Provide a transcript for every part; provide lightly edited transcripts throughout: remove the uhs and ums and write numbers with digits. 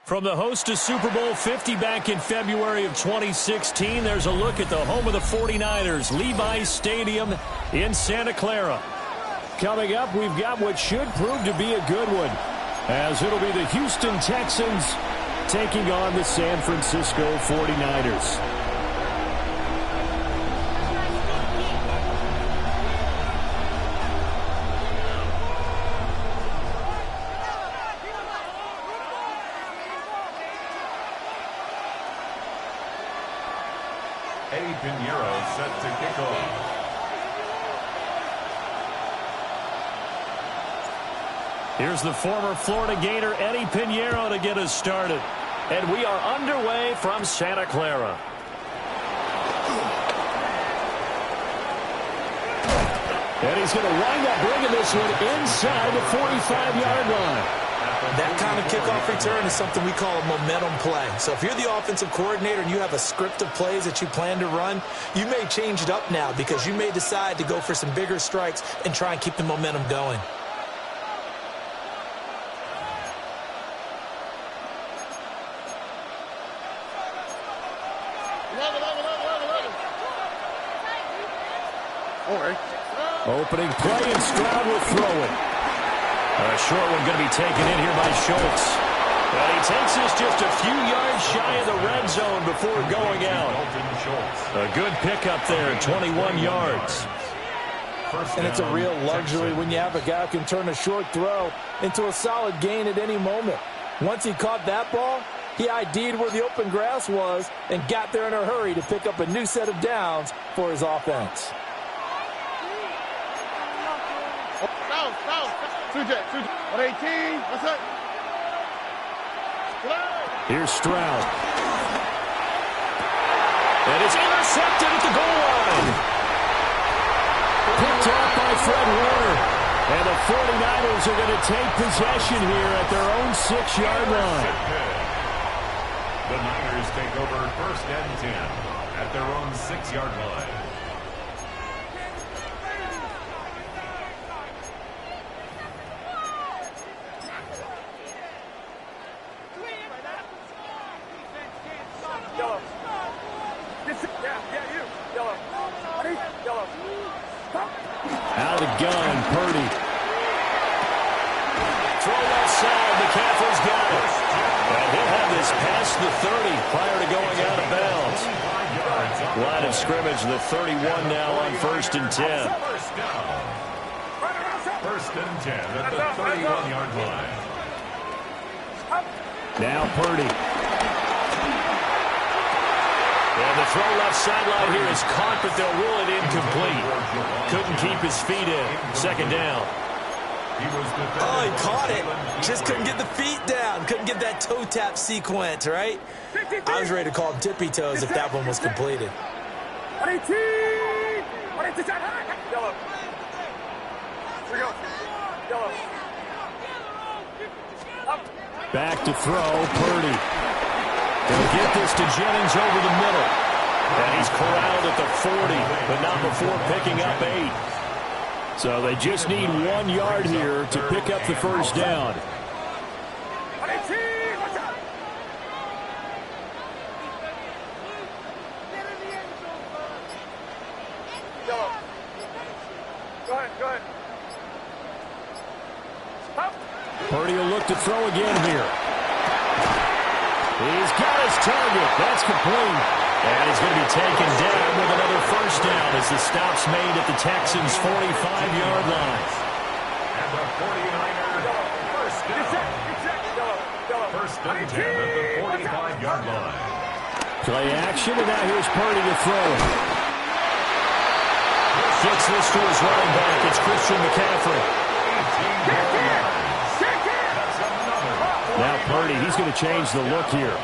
From the host to Super Bowl 50 back in February of 2016, there's a look at the home of the 49ers, Levi's Stadium in Santa Clara. Coming up, we've got what should prove to be a good one, as it'll be the Houston Texans taking on the San Francisco 49ers. Eddie Pinheiro set to kick off. Here's the former Florida Gator Eddie Pinheiro to get us started. And we are underway from Santa Clara. And he's going to wind up bringing this one inside the 45-yard line. That kind of kickoff return is something we call a momentum play. So if you're the offensive coordinator and you have a script of plays that you plan to run, you may change it up now because you may decide to go for some bigger strikes and try and keep the momentum going. Opening play, and Stroud will throw it. A short one going to be taken in here by Schultz. And he takes this just a few yards shy of the red zone before going out. A good pickup there, 21 yards. And it's a real luxury when you have a guy who can turn a short throw into a solid gain at any moment. Once he caught that ball, he ID'd where the open grass was and got there in a hurry to pick up a new set of downs for his offense. Here's Stroud. And it's intercepted at the goal line. Picked off by Fred Warner. And the 49ers are going to take possession here at their own 6-yard line. The Niners take over 1st and 10 at their own 6-yard line. Out of the gun, Purdy. Throw left side, McCaffrey's got it. And he'll have this past the 30 prior to going out of bounds. Line of scrimmage, the 31 now on 1st and 10. 1st and 10 at the 31-yard line. Now Purdy. And the throw left sideline here is caught, but they'll rule it incomplete. Couldn't keep his feet in. 2nd down. Oh, he caught it. Just couldn't get the feet down. Couldn't get that toe tap sequence, right? I was ready to call him tippy toes if that one was completed. Back to throw, Purdy. He'll get this to Jennings over the middle. And he's corralled at the 40, but not before picking up 8. So they just need 1 yard here to pick up the 1st down. Purdy will look to throw again here. He's got his target. That's complete. And he's going to be taken down with another 1st down as the stop's made at the Texans' 45-yard line. And the 49ers 1st down. 1st and 10 at the 45-yard line. Play action, and now here's Purdy to throw. Flicks this to his running back. It's Christian McCaffrey. Now Purdy, he's going to change the look here.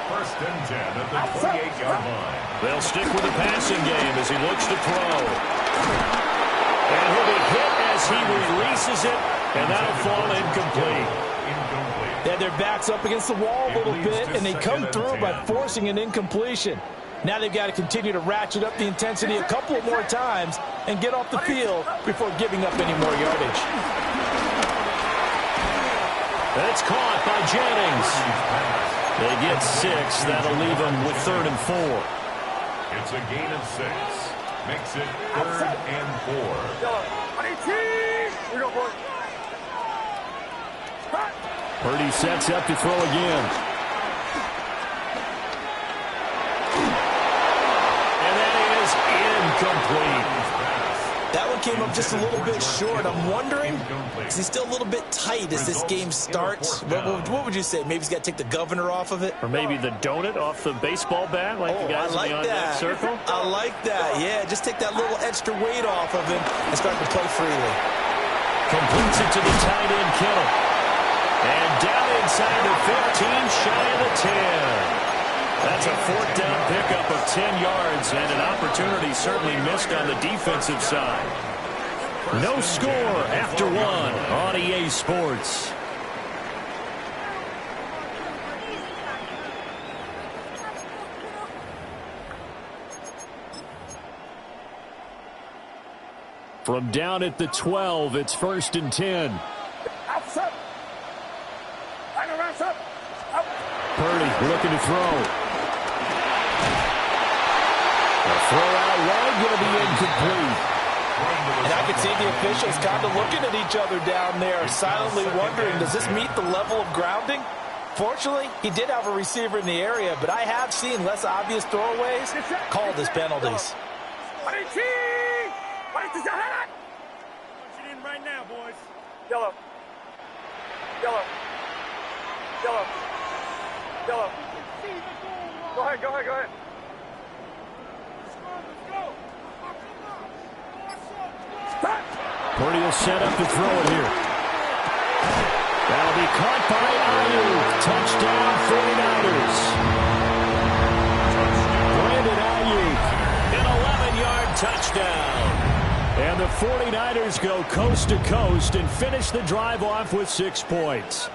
1st and 10 at the 28-yard line. They'll stick with the passing game as he looks to throw. And he'll be hit as he releases it, and that'll fall incomplete. Yeah, their back's up against the wall a little bit, and they come through by forcing an incompletion. Now they've got to continue to ratchet up the intensity a couple more times and get off the field before giving up any more yardage. That's caught by Jennings. They get 6. That'll leave them with 3rd and 4. It's a gain of 6. Makes it 3rd and 4. Purdy sets up to throw again. And that is incomplete. That one came up just a little bit short. I'm wondering, is he still a little bit tight as this game starts? What would you say? Maybe he's got to take the governor off of it? Or maybe the donut off the baseball bat, like the guys in the on-deck circle? I like that. Yeah, just take that little extra weight off of him and start to play freely. Completes it to the tight end, Kittle. And down inside the 15, shy of the 10. That's a 4th down pickup of 10 yards and an opportunity certainly missed on the defensive side. No score after 1 on EA Sports. From down at the 12, it's 1st and 10. Purdy looking to throw. The throw out wide going to be incomplete. And I can see the officials kind of looking at each other down there, silently wondering, does this meet the level of grounding? Fortunately, he did have a receiver in the area, but I have seen less obvious throwaways called as penalties. Right now, boys. Yellow. Yellow. Yellow. Yellow. Go ahead, go ahead, go ahead. Purdy will set up to throw it here. That'll be caught by Ayuk. Touchdown, 49ers. Brandon Ayuk, an 11-yard touchdown. And the 49ers go coast to coast and finish the drive off with 6 points.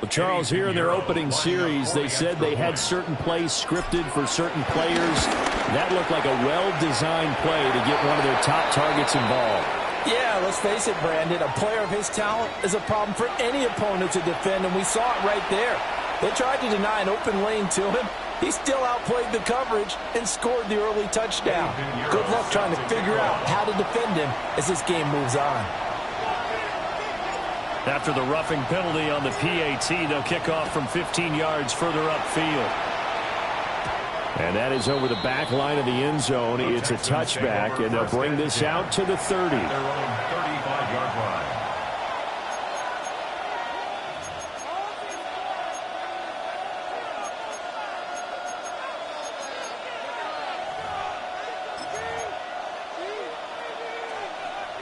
Well, Charles, here in their opening series, they said they had certain plays scripted for certain players. That looked like a well-designed play to get one of their top targets involved. Yeah, let's face it, Brandon. A player of his talent is a problem for any opponent to defend, and we saw it right there. They tried to deny an open lane to him. He still outplayed the coverage and scored the early touchdown. Good luck trying to figure out how to defend him as this game moves on. After the roughing penalty on the PAT, they'll kick off from 15 yards further upfield. And that is over the back line of the end zone. It's a touchback, and they'll bring this out to the 30. Their own 35-yard line.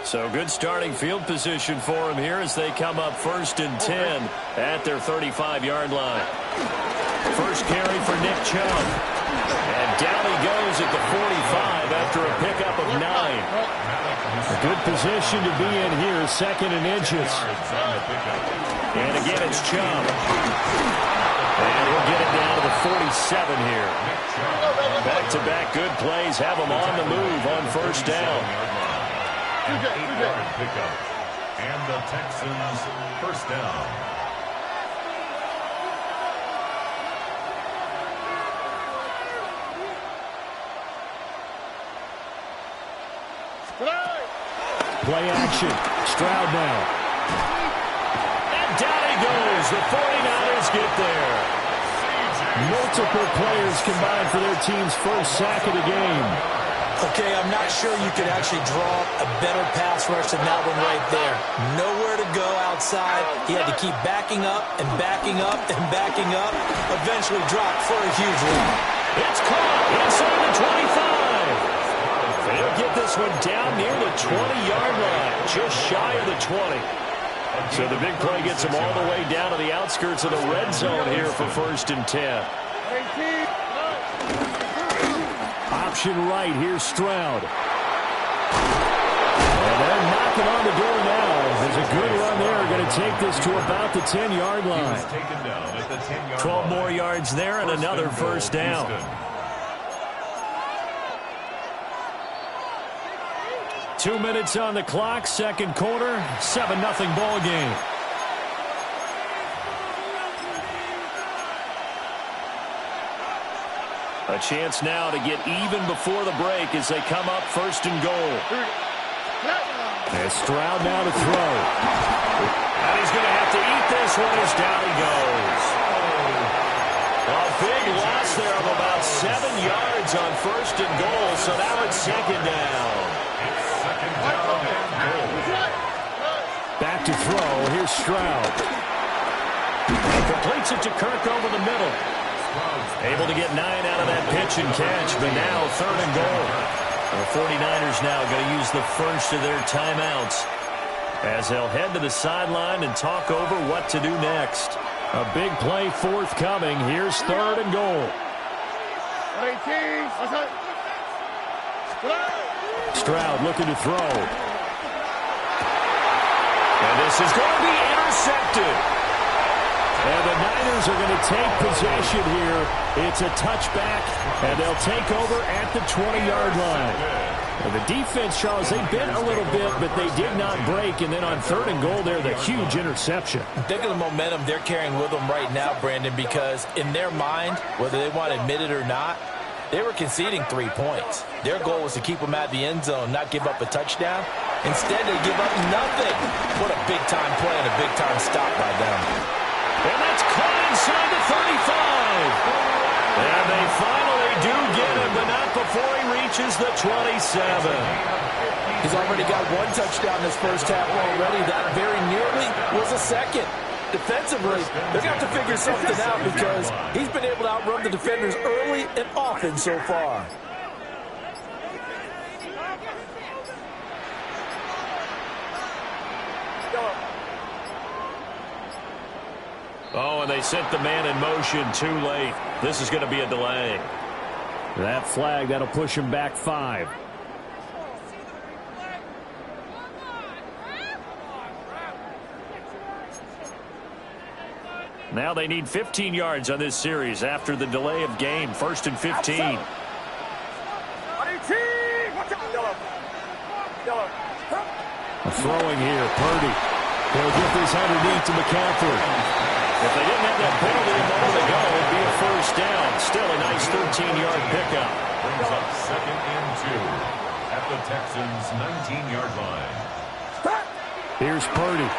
So good starting field position for them here as they come up 1st and 10 at their 35-yard line. First carry for Nick Chubb. And down he goes at the 45 after a pickup of 9. A good position to be in here, 2nd and inches. And again, it's Chubb. And he'll get it down to the 47 here. Back-to-back good plays have them on the move on 1st down. An 8-yard pickup. And the Texans 1st down. Play action. Stroud now. And down he goes. The 49ers get there. Multiple players combined for their team's first sack of the game. Okay, I'm not sure you could actually draw a better pass rush than that one right there. Nowhere to go outside. He had to keep backing up and backing up and backing up. Eventually dropped for a huge run. It's caught inside the 25. They'll get this one down near the 20-yard line, just shy of the 20. So the big play gets them all the way down to the outskirts of the red zone here for 1st and 10. Option right, here's Stroud. And they're knocking on the door now. There's a good run there. Going to take this to about the 10-yard line. 12 more yards there and another 1st down. 2 minutes on the clock, second quarter, 7-0 ball game. A chance now to get even before the break as they come up first and goal. As Stroud now to throw. And he's going to have to eat this one as down he goes. A big loss there of about 7 yards on first and goal, so now it's second down. Back to throw. Here's Stroud. And completes it to Kirk over the middle. Able to get 9 out of that pitch and catch, but now third and goal. The 49ers now going to use the first of their timeouts as they'll head to the sideline and talk over what to do next. A big play forthcoming. Here's third and goal. Stroud looking to throw. And this is going to be intercepted. And the Niners are going to take possession here. It's a touchback, and they'll take over at the 20-yard line. And the defense, Charles, they bit a little bit, but they did not break. And then on third and goal there, the huge interception. Think of the momentum they're carrying with them right now, Brandon, because in their mind, whether they want to admit it or not, they were conceding 3 points. Their goal was to keep them at the end zone, not give up a touchdown. Instead, they give up nothing. What a big-time play and a big-time stop by them. And that's caught inside the 35. And they finally do get him, but not before he reaches the 27. He's already got 1 touchdown this first half already. That very nearly was a second. Defensively, they're going to have to figure something out because he's been able to outrun the defenders early and often so far. Oh, and they sent the man in motion too late. This is going to be a delay. That flag, that'll push him back 5. Now they need 15 yards on this series after the delay of game. First and 15. Throwing here, Purdy. He'll get this underneath to McCaffrey. If they didn't have that penalty a moment ago, it'd be a first down. Still a nice 13-yard pickup. Brings up second and 2 at the Texans' 19-yard line. Here's Purdy.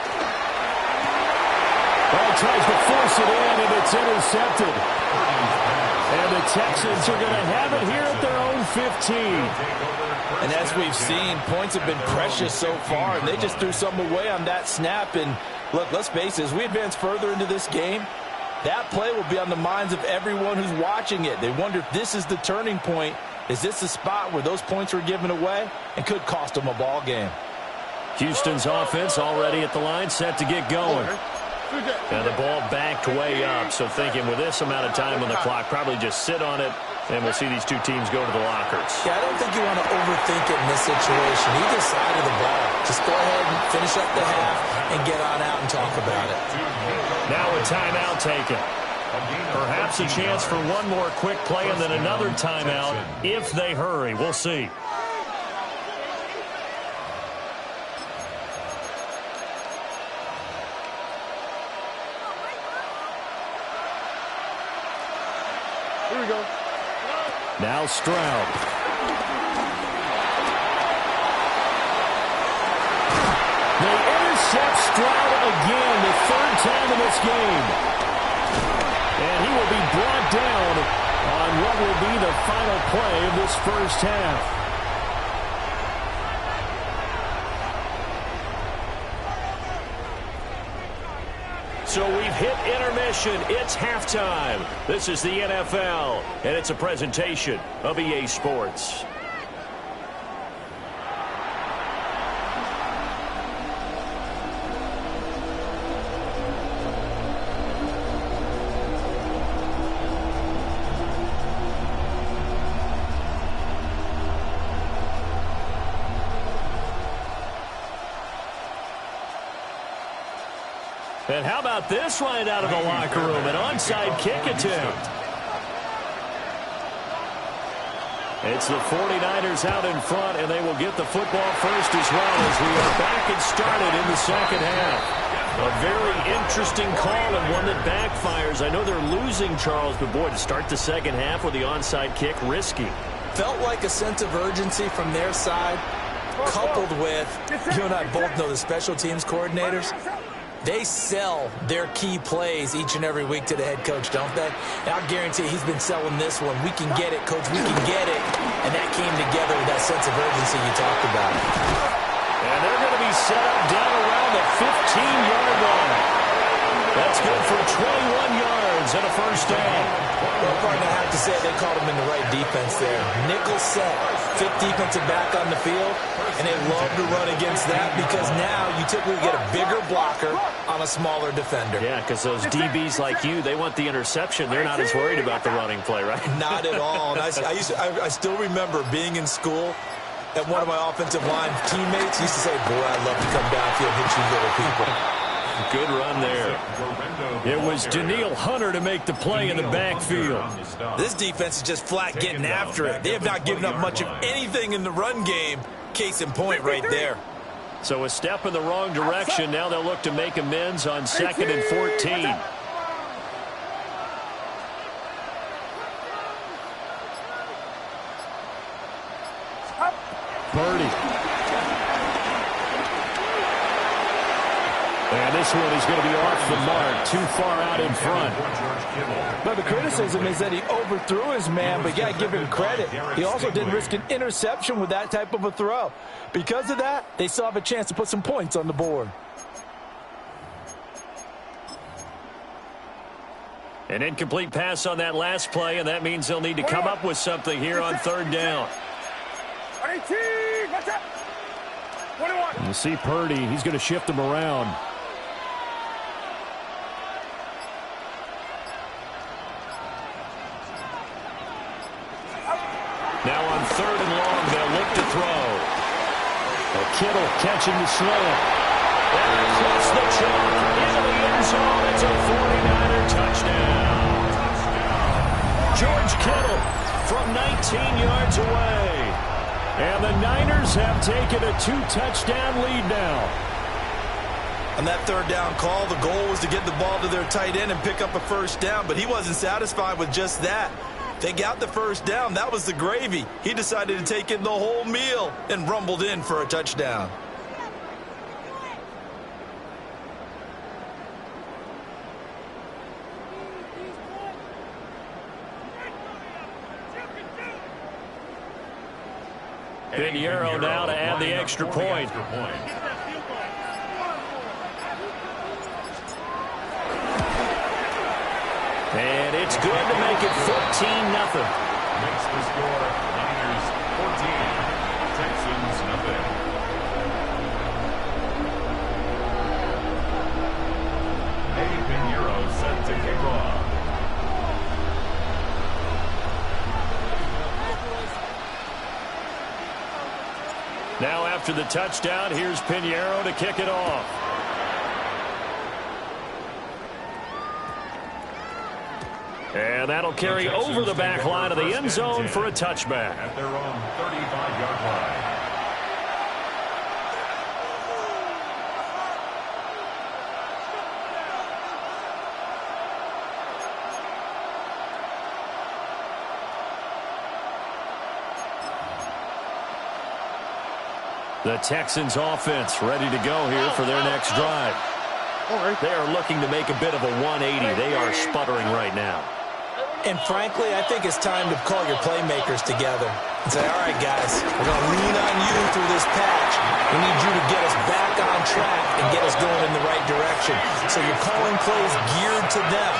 Well, tries to force it in, and it's intercepted. And the Texans are going to have it here at their own 15. And as we've seen, points have been precious so far, and they just threw some away on that snap. And look, let's face it, as we advance further into this game, that play will be on the minds of everyone who's watching it. They wonder if this is the turning point. Is this the spot where those points were given away and could cost them a ball game? Houston's offense already at the line, set to get going. And the ball backed way up, so thinking with this amount of time on the clock, probably just sit on it, and we'll see these two teams go to the lockers. Yeah, I don't think you want to overthink it in this situation. Either side of the ball. Just go ahead and finish up the half and get on out and talk about it. Now a timeout taken. Perhaps a chance for one more quick play and then another timeout if they hurry. We'll see. Here we go. Now Stroud. They intercept Stroud again, the third time in this game. And he will be brought down on what will be the final play of this first half. So we've hit intermission. It's halftime. This is the NFL, and it's a presentation of EA Sports. And how about this right out of the locker room? An onside kick attempt. It's the 49ers out in front, and they will get the football first as well as we are back and started in the second half. A very interesting call and one that backfires. I know they're losing, Charles, but boy, to start the second half with the onside kick, risky. Felt like a sense of urgency from their side, coupled with, you and I both know the special teams coordinators. They sell their key plays each and every week to the head coach, don't they? And I guarantee he's been selling this one. We can get it, coach. We can get it. And that came together with that sense of urgency you talked about. And they're going to be set up down around the 15-yard line. That's good for 21 yards and a first down. Well, partner, I have to say they called him in the right defense there. Nickel set, fifth defensive back on the field, and they love to run against that because now you typically get a bigger blocker on a smaller defender. Yeah, because those DBs like you, they want the interception. They're not as worried about the running play, right? Not at all. And I still remember being in school, and one of my offensive line teammates used to say, boy, I'd love to come downfield and hit you little people. Good run there. It was Danielle Hunter to make the play in the backfield. This defense is just flat getting after it. They have not given up much of anything in the run game. Case in point right there. So a step in the wrong direction. Now they'll look to make amends on 2nd and 14. Purdy. And this one is going to be off the mark, too far out in front. But the criticism is that he overthrew his man, but you got to give him credit. He also didn't risk an interception with that type of a throw. Because of that, they still have a chance to put some points on the board. An incomplete pass on that last play, and that means they'll need to come up with something here on 3rd down. You see Purdy, he's going to shift him around. Now on 3rd and long, they'll look to throw. Kittle catching the slant. And across the chalk into the end zone. It's a 49er touchdown. George Kittle from 19 yards away. And the Niners have taken a 2-touchdown lead now. On that 3rd down call, the goal was to get the ball to their tight end and pick up a first down, but he wasn't satisfied with just that. They got the first down. That was the gravy. He decided to take in the whole meal and rumbled in for a touchdown. Pinheiro now to add the extra point. And it's good to make it 14-0. Makes the score Niners 14, Texans nothing. Eddie Pinheiro set to kick off. Now after the touchdown, here's Pinheiro to kick it off. And that'll carry over the back line of the end zone for a touchback. At their own 35-yard line. The Texans offense ready to go here for their next drive. They are looking to make a bit of a 180. They are sputtering right now. And frankly, I think it's time to call your playmakers together and say, all right, guys, we're going to lean on you through this patch. We need you to get us back on track and get us going in the right direction. So you're calling plays geared to them.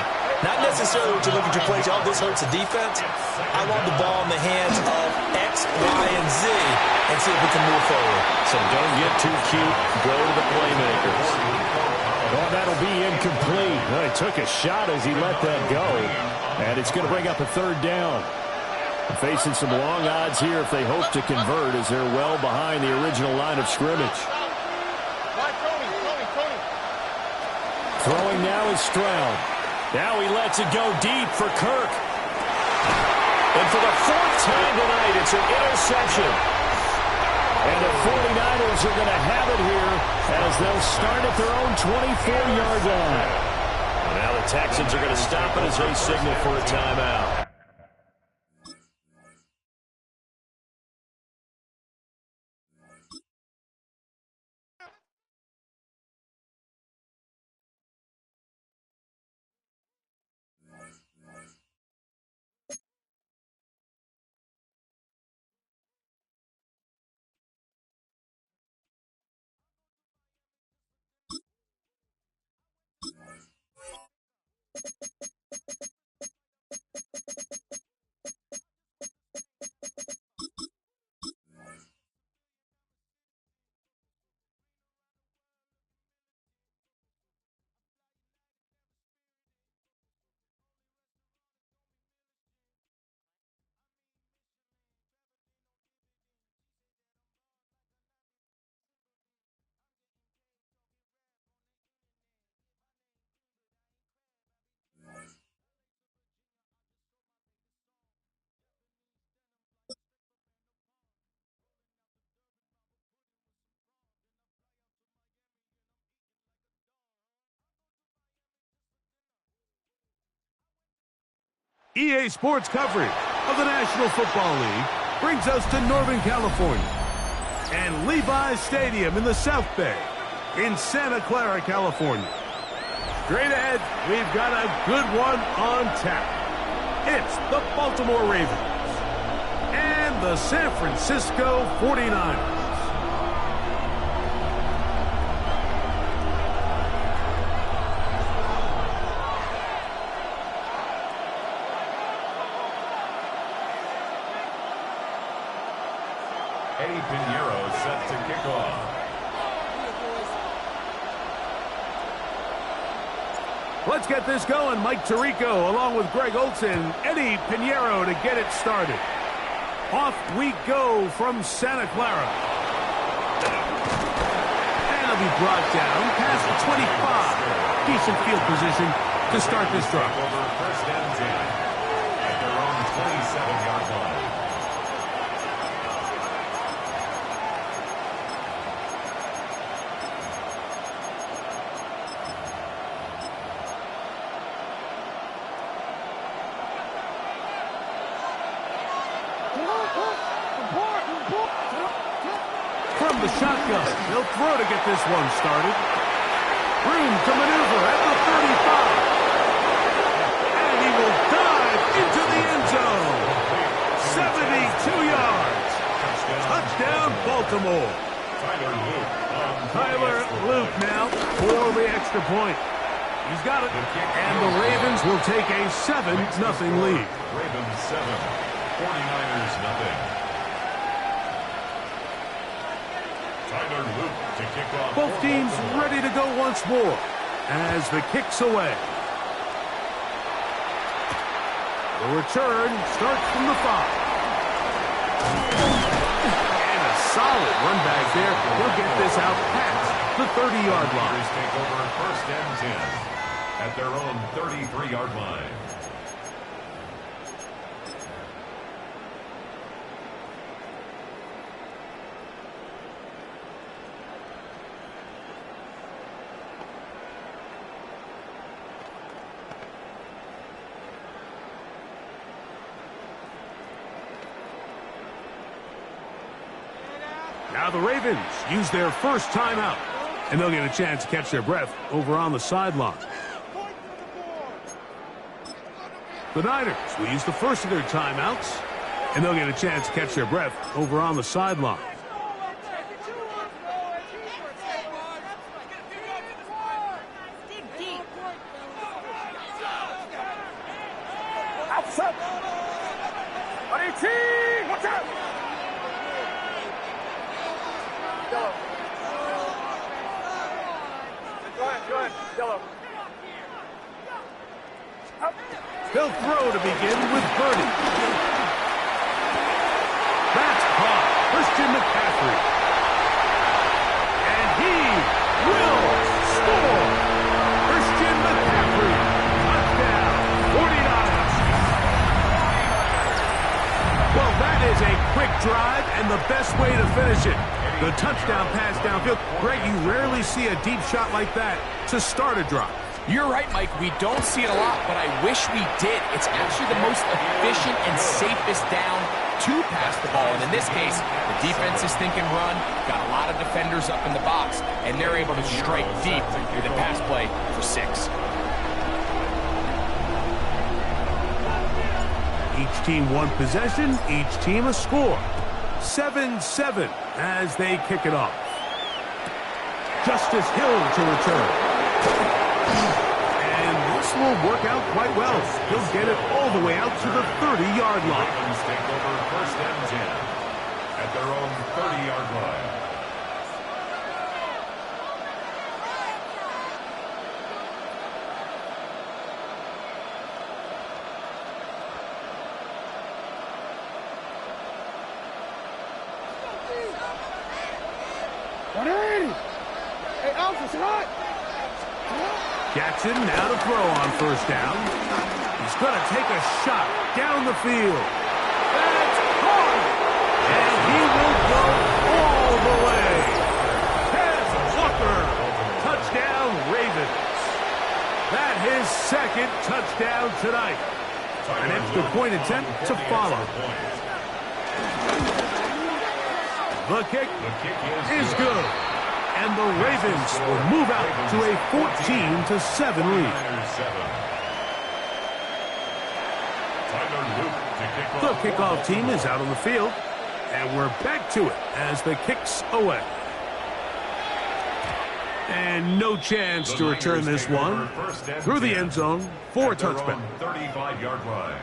Not necessarily what you look at your plays, oh, this hurts the defense. I want the ball in the hands of X, Y, and Z and see if we can move forward. So don't get too cute. Go to the playmakers. Well, that'll be incomplete. Well, he took a shot as he let that go. And it's going to bring up a 3rd down. Facing some long odds here if they hope to convert as they're well behind the original line of scrimmage. Throwing now is Stroud. Now he lets it go deep for Kirk. And for the fourth time tonight, it's an interception. And the 49ers are going to have it here as they'll start at their own 24-yard line. Well, now the Texans are going to stop it as they signal for a timeout. EA Sports coverage of the National Football League brings us to Northern California and Levi's Stadium in the South Bay in Santa Clara, California. Straight ahead, we've got a good one on tap. It's the Baltimore Ravens and the San Francisco 49ers. Eddie Pinheiro set to kick off. Let's get this going. Mike Tirico along with Greg Olson, Eddie Pinheiro to get it started. Off we go from Santa Clara. And it'll be brought down past the 25. Decent field position to start this drive. Over first and 10 at their own 27-yard line. From the shotgun, they'll throw to get this one started. Room to maneuver at the 35. And he will dive into the end zone. 72 yards. Touchdown, Baltimore. Tyler Luke now for the extra point. He's got it. And the Ravens will take a 7-0 lead. Ravens 7, 49ers nothing. Tyler Luke to kick off. Both teams ready to go once more as the kick's away. The return starts from the 5. And a solid run back there. He'll get this out past the 30-yard line. Take over first and 10 at their own 33-yard line. Now the Ravens use their first timeout, and they'll get a chance to catch their breath over on the sideline. The Niners will use the first of their timeouts, and they'll get a chance to catch their breath over on the sideline. Outside. Watch out. Go ahead. Yellow. They'll throw to begin with Birdie. That's caught. Christian McCaffrey. And he will score. Christian McCaffrey. Touchdown. 49ers. drive and the best way to finish it. The touchdown pass downfield. Greg, you rarely see a deep shot like that to start a drive. You're right, Mike. We don't see it a lot, but I wish we did. It's actually the most efficient and safest down to pass the ball. And in this case, the defense is thinking run, got a lot of defenders up in the box, and they're able to strike deep with a pass play for 6. Each team one possession, each team a score. 7-7 as they kick it off. Justice Hill to return. And this will work out quite well. He'll get it all the way out to the 30-yard line. Ravens take over 1st and 10 at their own 30-yard line. Jackson now to throw on 1st down. He's going to take a shot down the field. That's caught! And he will go all the way. Tez Walker, touchdown Ravens. That his 2nd touchdown tonight. An extra point attempt to follow. The kick is good. And the Ravens will move out to a 14-7 lead. The kickoff team is out on the field, and we're back to it as the kick's away. And no chance to return this one through the end zone for a touchback. 35-yard line.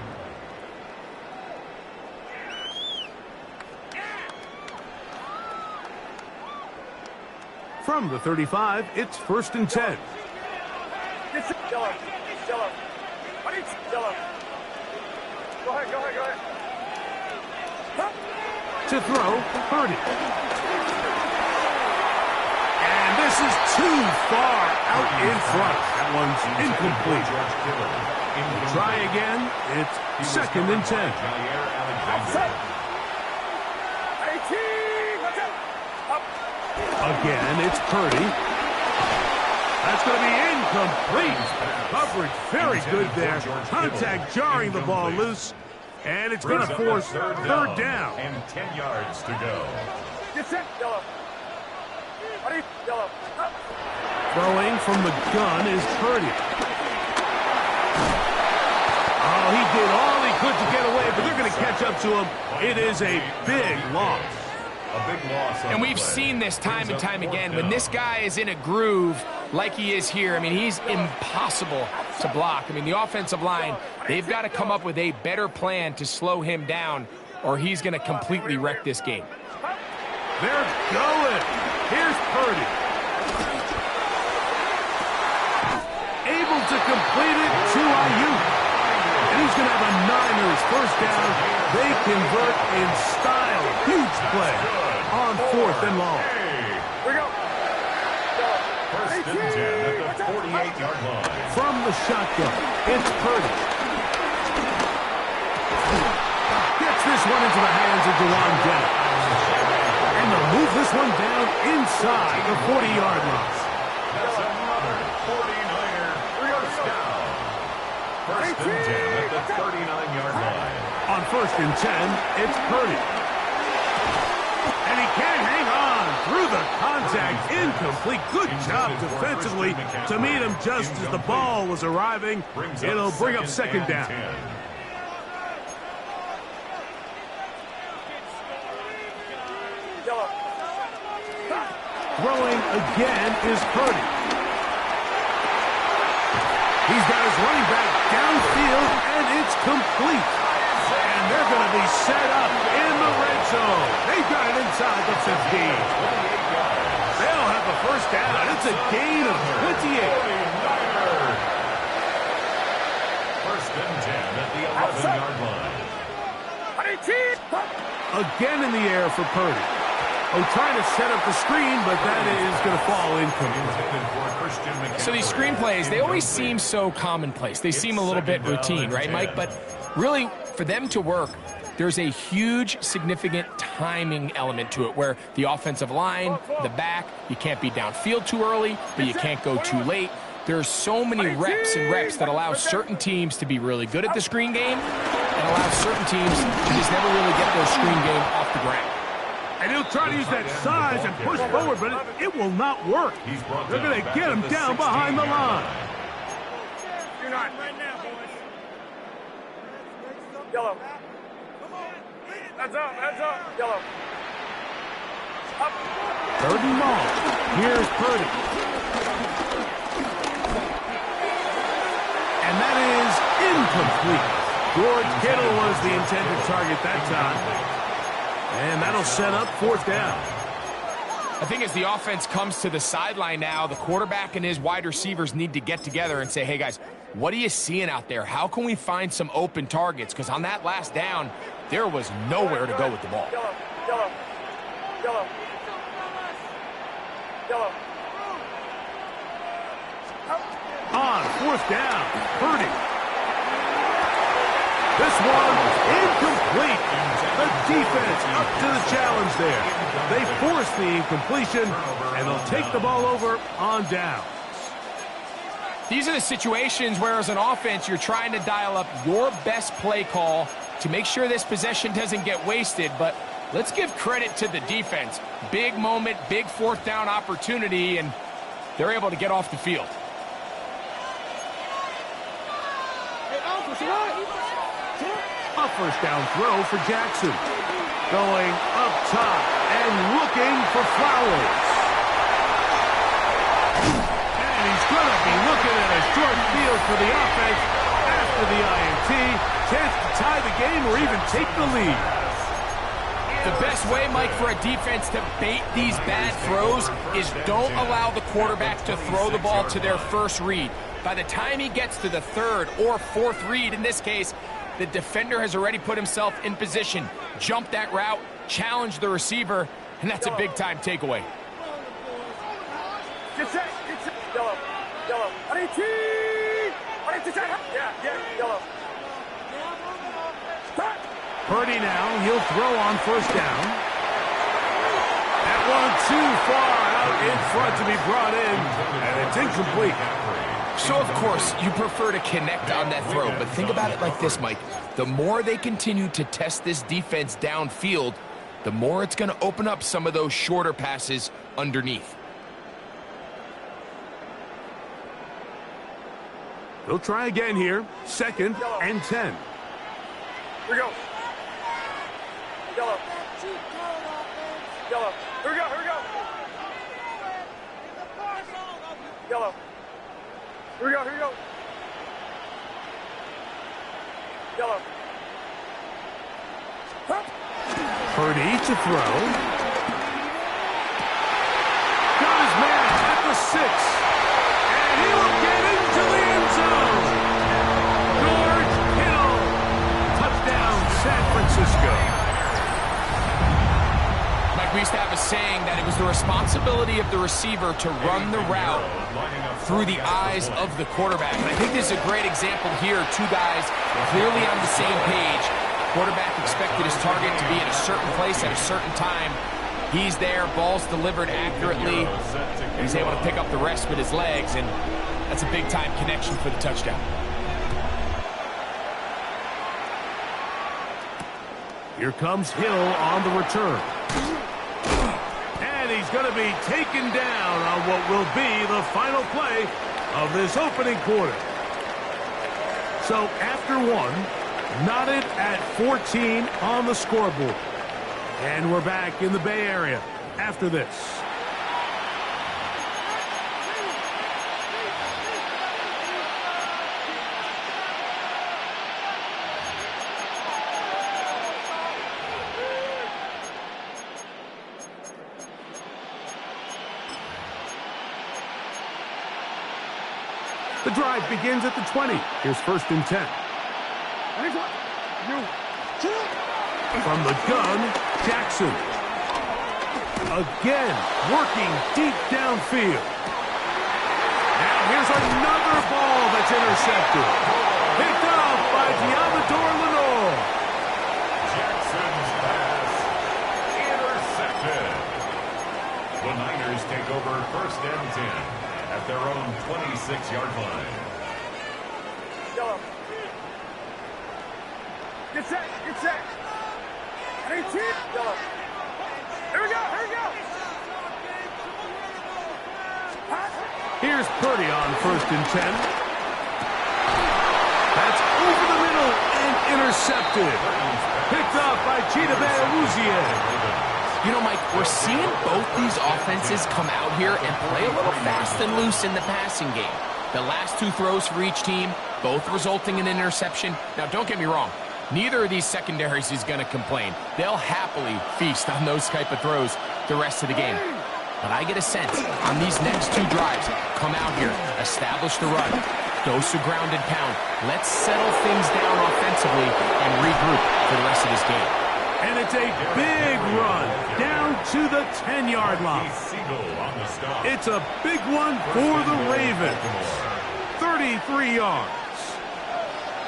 From the 35, it's 1st and 10. Go ahead. To throw, Purdy. And this is too far out in front. That one's incomplete. Try again. It's 2nd and 10. Again, it's Purdy. That's going to be incomplete. Coverage very good there. Contact jarring the ball loose. And it's going to force 3rd down. And 10 yards to go. Throwing from the gun is Purdy. Oh, he did all he could to get away, but they're going to catch up to him. It is a big loss. A big loss. And we've seen this time and time again. When this guy is in a groove like he is here, I mean, he's impossible to block. I mean, the offensive line, they've got to come up with a better plan to slow him down, or he's going to completely wreck this game. They're going. Here's Purdy. Able to complete it to Ayuk. And he's going to have a Niners 1st down. They convert in style. Huge play on 4th and long. Here we go. 1st and 10 at the 48-yard line. From the shotgun, it's Purdy. Gets this one into the hands of Dewan Jennings. And they'll move this one down inside the 40-yard line. That's another 49er 1st down. 1st and 10 at the 39-yard line. On 1st and 10, it's Purdy. And he can't hang on through the contact. Incomplete. Good job defensively to meet him just as the ball was arriving. It'll bring up 2nd down. Throwing again is Purdy. He's got his running back downfield, and it's complete. And they're going to be set up in the red zone. They've got it inside the 15. They'll have the 1st down. It's a gain of 28. 1st and 10 at the 11-yard line. Again in the air for Purdy. Oh, trying to set up the screen, but that is going to fall incomplete. So these screen plays, they always seem so commonplace. They seem a little bit routine, right, Mike? But really, for them to work, there's a huge, significant time timing element to it where the offensive line, the back, you can't be downfield too early, but you can't go too late. There's so many reps and reps that allow certain teams to be really good at the screen game and allow certain teams to just never really get their screen game off the ground. And he'll try to use that size and push forward, but it will not work. They're going to get him down behind the line. You're not. Yellow. Heads up, heads up. Yellow. Up. Third and long. Here's Purdy. And that is incomplete. George Kittle was the intended target that time. And that'll set up fourth down. I think as the offense comes to the sideline now, the quarterback and his wide receivers need to get together and say, hey, guys, what are you seeing out there? How can we find some open targets? Because on that last down, there was nowhere to go with the ball. Yellow. Yellow. Yellow. Yellow. On fourth down, Purdy. This one incomplete. The defense up to the challenge there. They force the incompletion, and they'll take the ball over on down. These are the situations where, as an offense, you're trying to dial up your best play call to make sure this possession doesn't get wasted. But let's give credit to the defense. Big moment, big fourth down opportunity, and they're able to get off the field. A first down throw for Jackson. Going up top and looking for Flowers. And he's going to be looking at a short field for the offense after the INT. Chance to tie the game or even take the lead. The best way, Mike, for a defense to bait these bad throws is don't allow the quarterback to throw the ball to their first read. By the time he gets to the third or fourth read, in this case, the defender has already put himself in position, jumped that route, challenged the receiver, and that's a big-time takeaway. Get set. Get set. Yellow. Yellow. Yeah, yellow. Stop. Purdy now, he'll throw on first down. That one too far out in front to be brought in, and it's incomplete. So, of course, you prefer to connect on that throw, but think about it like this, Mike. The more they continue to test this defense downfield, the more it's going to open up some of those shorter passes underneath. They'll try again here. 2nd and 10. Here we go. Yellow. Yellow. Here we go. Here we go. Yellow. Here we go. Here we go. Yellow. Purdy to throw. Got his man at the 6. And he'll get into the end zone. George Kittle. Touchdown, San Francisco. Mike, we used to have a saying that it was the responsibility of the receiver to run the route through the eyes of the quarterback. And I think this is a great example here. Two guys clearly on the same page. Quarterback expected his target to be at a certain place at a certain time. He's there, ball's delivered accurately. He's able to pick up the rest with his legs, and that's a big-time connection for the touchdown. Here comes Hill on the return. And he's going to be taken down on what will be the final play of this opening quarter. So after one, knotted at 14 on the scoreboard. And we're back in the Bay Area after this. The drive begins at the 20. Here's 1st and 10. From the gun, Jackson. Again, working deep downfield. Now here's another ball that's intercepted. Picked off by Diamador Lenore. Jackson's pass over 1st and 10 at their own 26-yard line. Yellow. Get set. Get set. 18. Yellow. Here we go. Here we go. Here's Purdy on 1st and 10. That's over the middle and intercepted. Picked off by Chidobe Awuzie. You know, Mike, we're seeing both these offenses come out here and play a little fast and loose in the passing game. The last 2 throws for each team, both resulting in an interception. Now, don't get me wrong. Neither of these secondaries is going to complain. They'll happily feast on those type of throws the rest of the game. But I get a sense on these next 2 drives, come out here, establish the run, dose of ground and pound. Let's settle things down offensively and regroup for the rest of this game. And it's a big run down to the 10-yard line. It's a big one for the Ravens. 33 yards.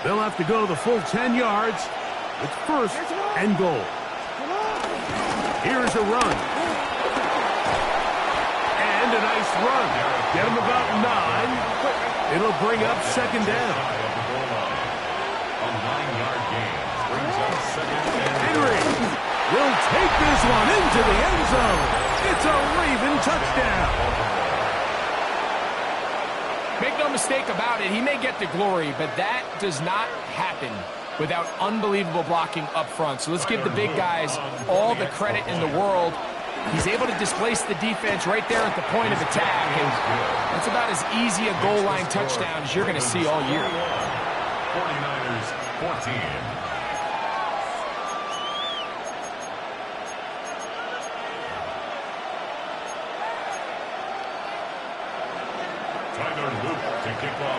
They'll have to go the full 10 yards. It's 1st and goal. Here's a run. And a nice run. Get him about 9. It'll bring up 2nd down. A 9-yard gain brings up 2nd and Henry will take this one into the end zone. It's a Raven touchdown. Make no mistake about it, he may get the glory, but that does not happen without unbelievable blocking up front. So let's give the big guys all the credit in the world. He's able to displace the defense right there at the point of attack, and that's about as easy a goal line touchdown as you're going to see all year. 49ers 14.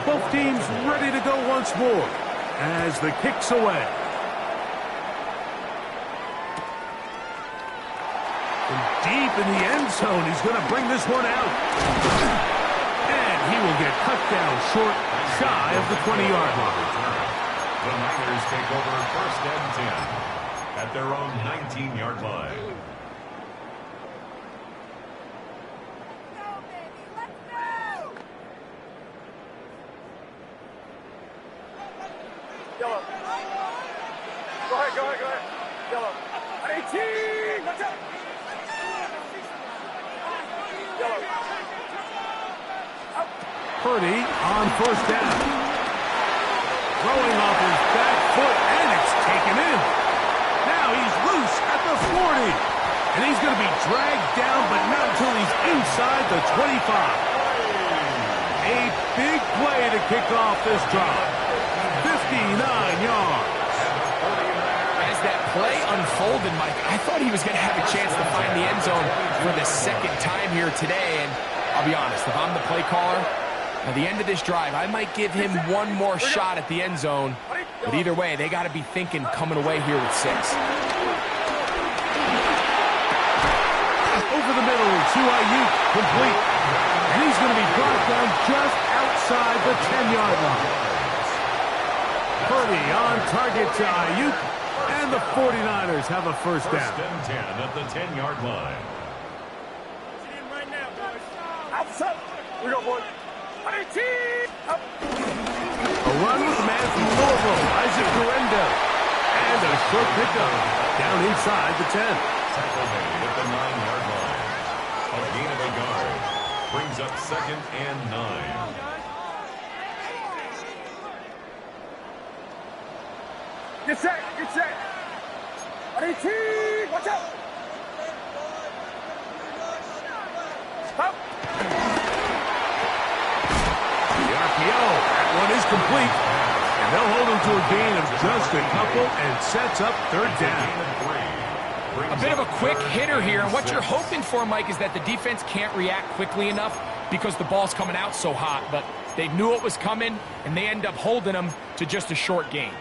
Both teams ready to go once more as the kick's away. And deep in the end zone, he's going to bring this one out. And he will get cut down short, shy of the 20-yard line. The Niners take over 1st and 10 at their own 19-yard line. Yellow. Go ahead, go ahead, go ahead. Yellow. 18. Watch out. Yellow. Purdy on 1st down. Throwing off his back foot, and it's taken in. Now he's loose at the 40. And he's going to be dragged down, but not until he's inside the 25. A big play to kick off this drive. 59 yards. As that play unfolded, Mike, I thought he was going to have a chance to find the end zone for the 2nd time here today. And I'll be honest, if I'm the play caller, at the end of this drive, I might give him one more shot at the end zone. But either way, they got to be thinking coming away here with 6. Over the middle to Ayuk, complete. And he's going to be brought down just outside the 10-yard line. Purdy on target to Ayuk, and the 49ers have a 1st down. 1st and 10 at the 10-yard line. Right now, boys. Outside. We go, boys. 18. Up. A run with the man from Louisville, Isaac Guerendo. And a short pickup down inside the 10. Tackle made at the 9-yard line. A gain of a yard brings up 2nd and 9. Get set. Get set. 18. Watch out. Stop. The RPO, that one is complete. And they'll hold him to a gain of just a couple and sets up 3rd down. A bit of a quick hitter here, and what you're hoping for, Mike, is that the defense can't react quickly enough because the ball's coming out so hot, but they knew it was coming, and they end up holding them to just a short gain.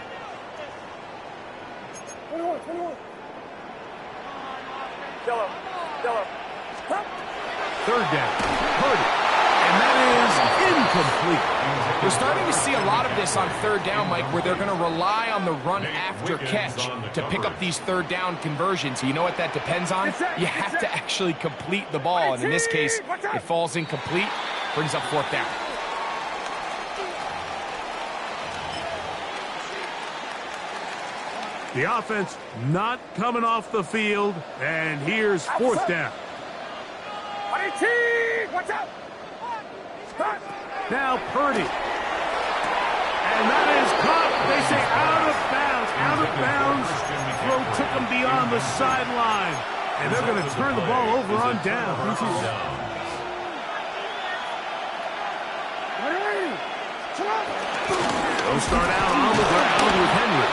21. Yellow. Yellow. Stop. 3rd down. Purdy. And that is incomplete. We're starting to see a lot of this on third down, Mike, where they're going to rely on the run after catch to pick up these third down conversions. You know what that depends on? You have to actually complete the ball, and in this case, it falls incomplete, brings up fourth down. The offense not coming off the field, and here's fourth down. Watch out! Now Purdy. And that is caught. They say out of bounds. Out of bounds. Throw took him beyond the sideline. And they're going to turn the ball over on down. They'll start out on the ground with Henry.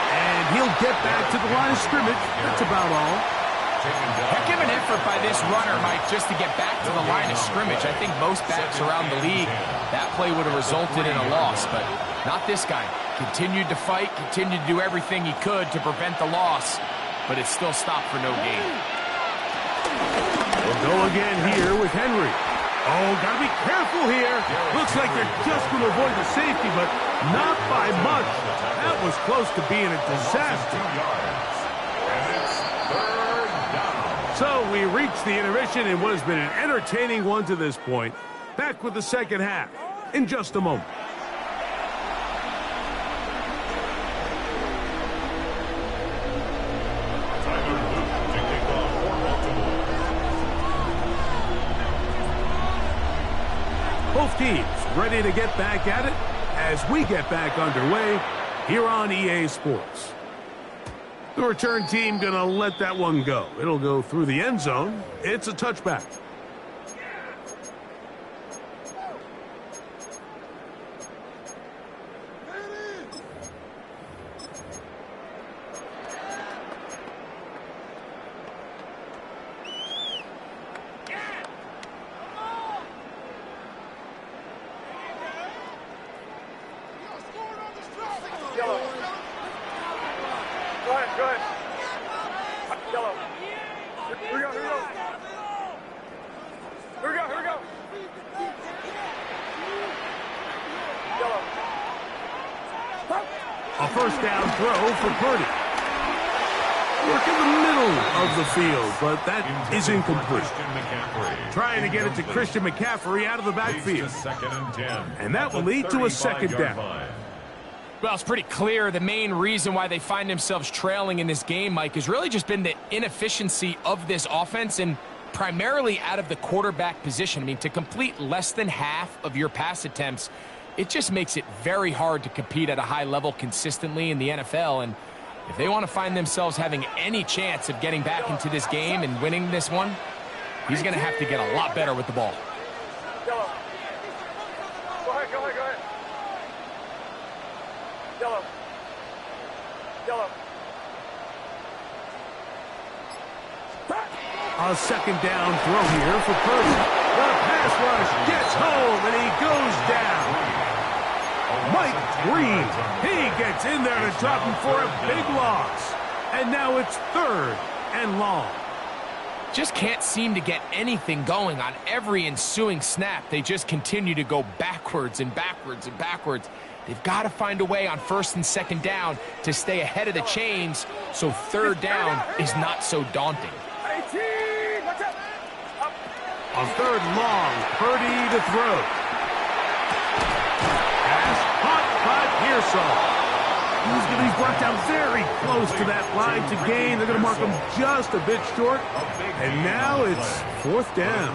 And he'll get back to the line of scrimmage. That's about all. Heck of an effort by this runner, Mike, just to get back to the line of scrimmage. I think most backs around the league, that play would have resulted in a loss, but not this guy. Continued to fight, continued to do everything he could to prevent the loss, but it still stopped for no gain. We'll go again here with Henry. Oh, got to be careful here. Looks like they're just going to avoid the safety, but not by much. That was close to being a disaster. So we reached the intermission in what has been an entertaining one to this point. Back with the second half in just a moment. Both teams ready to get back at it as we get back underway here on EA Sports. The return team going to let that one go. It'll go through the end zone. It's a touchback. A first down throw for Purdy. Work in the middle of the field, but that is incomplete. Trying to get it to Christian McCaffrey out of the backfield. And that will lead to a second down. Well, it's pretty clear the main reason why they find themselves trailing in this game, Mike, has really just been the inefficiency of this offense and primarily out of the quarterback position. I mean, to complete less than half of your pass attempts, it just makes it very hard to compete at a high level consistently in the NFL. And if they want to find themselves having any chance of getting back into this game and winning this one, he's going to have to get a lot better with the ball. Go ahead. A second down throw here for Purdy. The pass rush gets home, and he goes down. Mike Green, he gets in there to drop him for a big loss. And now it's third and long. Just can't seem to get anything going on every ensuing snap. They just continue to go backwards and backwards and backwards. They've got to find a way on first and second down to stay ahead of the chains so third down is not so daunting. A third long, Purdy to throw. Pass caught by Pearsall. He's going to be brought down very close to that line to gain. They're going to mark him just a bit short. And now it's fourth down.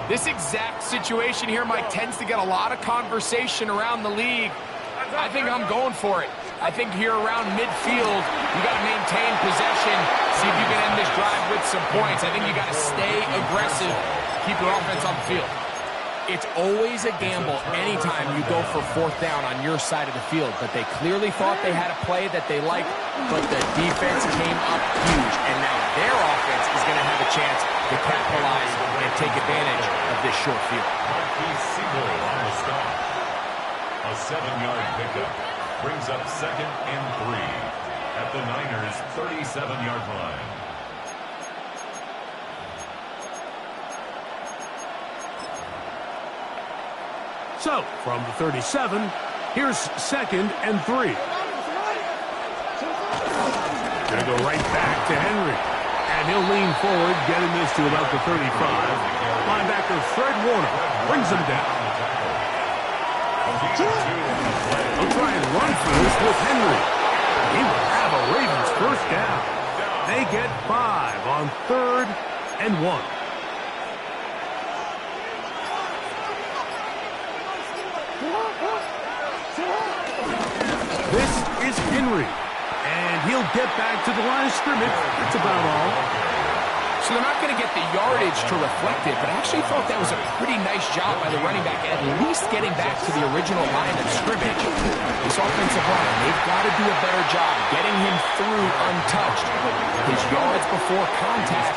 This exact situation here, Mike, tends to get a lot of conversation around the league. I think I'm going for it. I think here around midfield, you got to maintain possession, see if you can end this drive with some points. I think you got to stay aggressive, keep your offense on the field. It's always a gamble anytime you go for fourth down on your side of the field, but they clearly thought they had a play that they liked, but the defense came up huge, and now their offense is going to have a chance to capitalize and take advantage of this short field. A 7-yard pickup brings up 2nd and 3 at the Niners' 37-yard line. So, from the 37, here's 2nd and 3. Gonna go right back to Henry. And he'll lean forward, getting this to about the 35. Linebacker Fred Warner brings him down. He'll try and run for this with Henry. He will have a Ravens first down. They get 5 on 3rd and 1. This is Henry. And he'll get back to the line of scrimmage. That's about all. So they're not going to get the yardage to reflect it, but I actually thought that was a pretty nice job by the running back, at least getting back to the original line of scrimmage. This offensive line, they've got to do a better job getting him through untouched. His yards before contact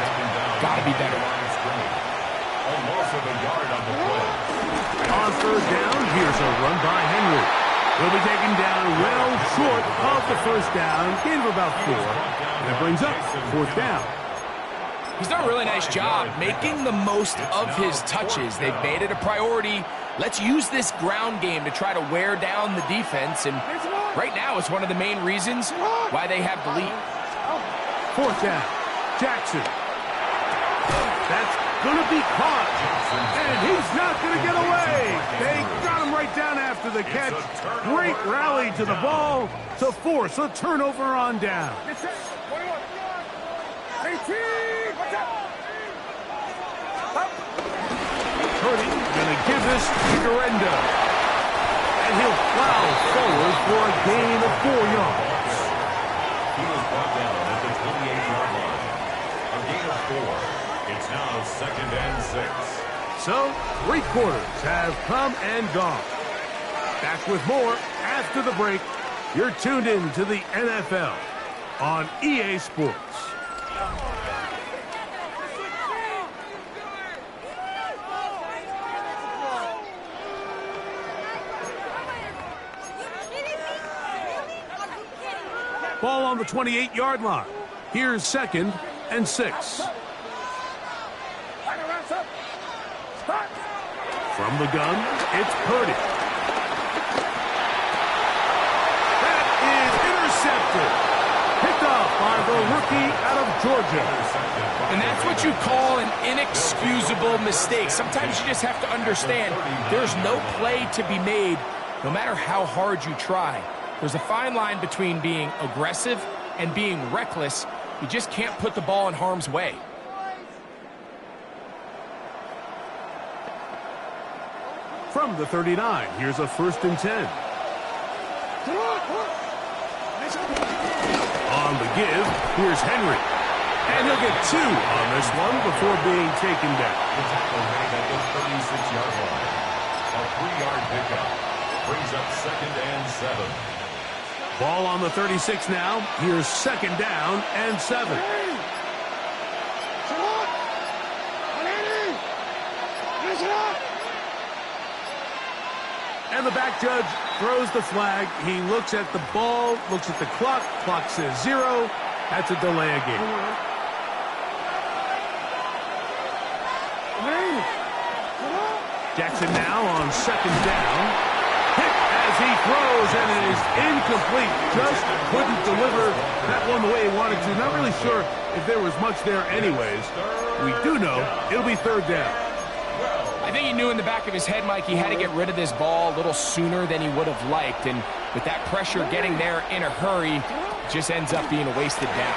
got to be better. Almost a yard on the play. On 3rd down, here's a run by Henry. He'll be taken down well short of the first down. Gain of about 4. And it brings up 4th down. He's done a really nice job making the most of his touches. They've made it a priority. Let's use this ground game to try to wear down the defense. And right now it's one of the main reasons why they have the lead. 4th down. Jackson. That's going to be caught. And he's not going to get away. They got him right down after the catch. Great rally to the ball to force a turnover on down. Purdy going to give this to Garenda. And he'll plow forward for a gain of 4 yards. He was brought down at the 28-yard line. A gain of 4. It's now 2nd and 6. So, 3 quarters have come and gone. Back with more after the break. You're tuned in to the NFL on EA Sports. Ball on the 28-yard line. Here's 2nd and 6. From the gun, it's Purdy. That is intercepted. Picked up by the rookie out of Georgia. And that's what you call an inexcusable mistake. Sometimes you just have to understand there's no play to be made, no matter how hard you try. There's a fine line between being aggressive and being reckless. You just can't put the ball in harm's way. From the 39, here's a 1st and 10. On the give, here's Henry. And he'll get 2 on this one before being taken down. The tackle made at the 36-yard line. A 3-yard pickup brings up 2nd and 7. Ball on the 36 now. Here's 2nd down and 7. And the back judge throws the flag. He looks at the ball, looks at the clock. Clock says 0. That's a delay of game. Jackson now on 2nd down. Hit as he throws, and it is incomplete. Just couldn't deliver that one the way he wanted to. Not really sure if there was much there anyways. We do know it'll be 3rd down. I think he knew in the back of his head, Mike, he had to get rid of this ball a little sooner than he would have liked. And with that pressure getting there in a hurry, it just ends up being a wasted down.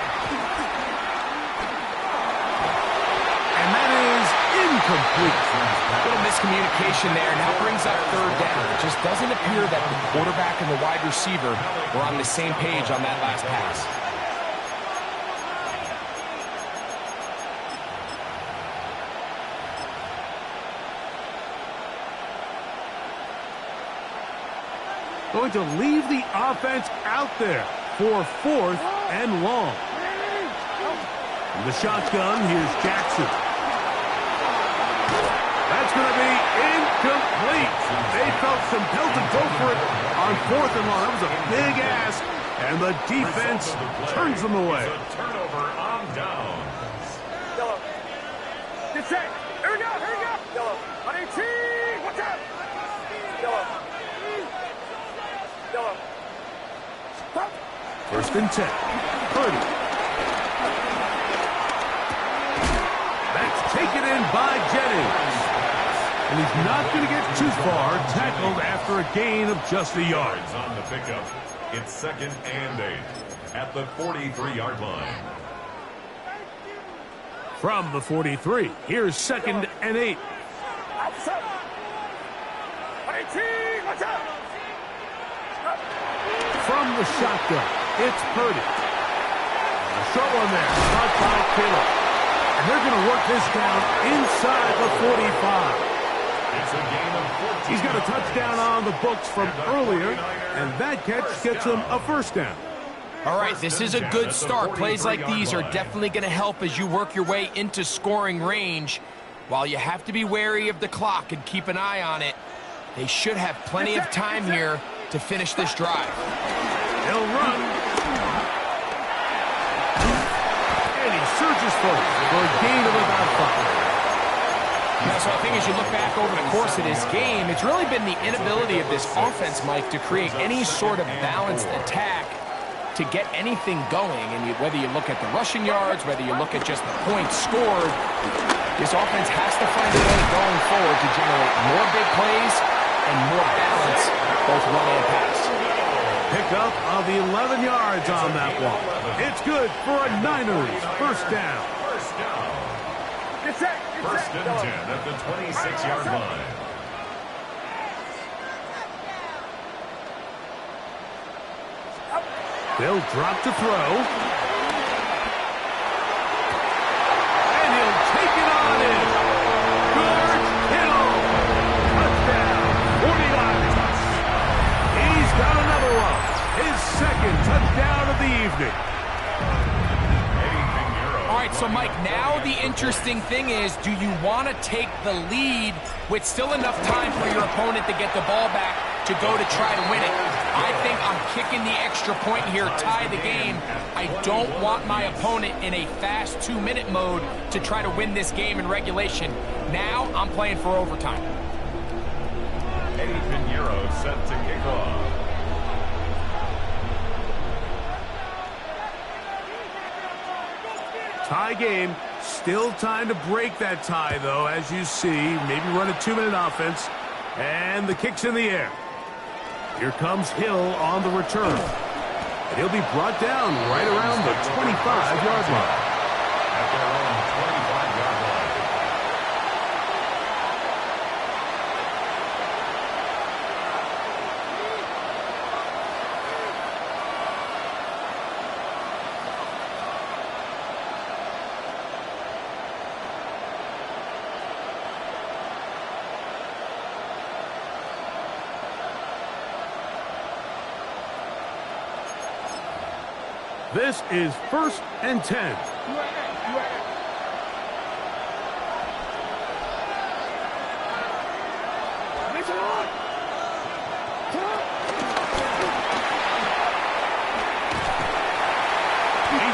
And that is incomplete. A little miscommunication there. Now brings up 3rd down. It just doesn't appear that the quarterback and the wide receiver were on the same page on that last pass. Going to leave the offense out there for 4th and long. In the shotgun, here's Jackson. That's going to be incomplete. They felt compelled to go for it on 4th and long. That was a big ask, and the defense turns them away. It's a turnover on downs. Yellow. Get set. Here we go. Here we go. Yellow. On 18. Watch out. First and 10. Purdy. That's taken in by Jennings. And he's not going to get too far, tackled after a gain of just a yard. On the pickup, it's 2nd and 8 at the 43-yard line. From the 43, here's 2nd and 8. From the shotgun, it's Purdy. A short one there, caught by Kittle. And they're going to work this down inside the 45. It's a gain of 14. He's got a touchdown on the books from earlier, and that catch gets him a first down. All right, this is a good start. Plays like these are definitely going to help as you work your way into scoring range. While you have to be wary of the clock and keep an eye on it, they should have plenty of time here to finish this drive. He'll run. And he surges forward for a gain of about 5. So I think as you look back over the course of this game, it's really been the inability of this offense, Mike, to create any sort of balanced attack to get anything going. And whether you look at the rushing yards, whether you look at just the points scored, this offense has to find a way going forward to generate more big plays and more balance, both run and pass. Pick up of 11 yards on that one. It's good for a Niners first down. First and 10 at the 26-yard line. They'll drop to throw. And he'll take it on in. George Kittle. Touchdown. 49ers. He's got another one. His 2nd touchdown of the evening. All right, so Mike, now the interesting thing is, do you want to take the lead with still enough time for your opponent to get the ball back to go to try to win it? I think I'm kicking the extra point here, tie the game. I don't want my opponent in a fast 2-minute mode to try to win this game in regulation. Now I'm playing for overtime. Eddie Pinheiro set to kick off. Tie game. Still time to break that tie, though, as you see. Maybe run a 2-minute offense. And the kick's in the air. Here comes Hill on the return. And he'll be brought down right around the 25-yard line. At their own 25-yard line. This is 1st and 10. He's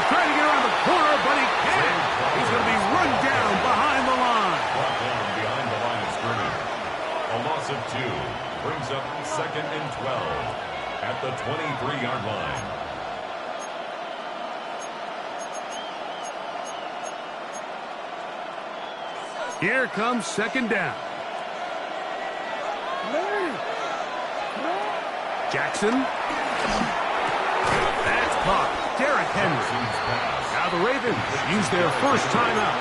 trying to get around the corner, but he can't. He's going to be run down behind the line. Brought down behind the line of scrimmage. A loss of 2 brings up 2nd and 12 at the 23-yard line. Here comes 2nd down. Jackson. That's caught. Derrick Henry. Now the Ravens use their first timeout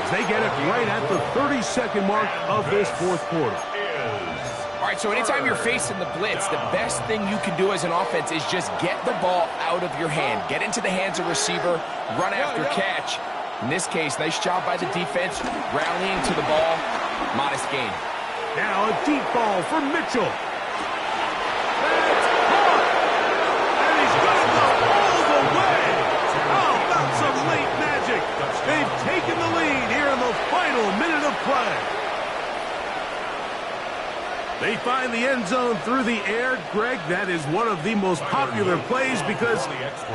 as they get it right at the 32nd mark of this 4th quarter. All right, so anytime you're facing the blitz, the best thing you can do as an offense is just get the ball out of your hand. Get into the hands of receiver, run after catch. In this case, nice job by the defense, rallying to the ball. Modest gain. Now a deep ball for Mitchell. That's caught! And he's going to go all the way! How about some late magic? They've taken the lead here in the final minute of play. They find the end zone through the air. Greg, that is one of the most popular plays because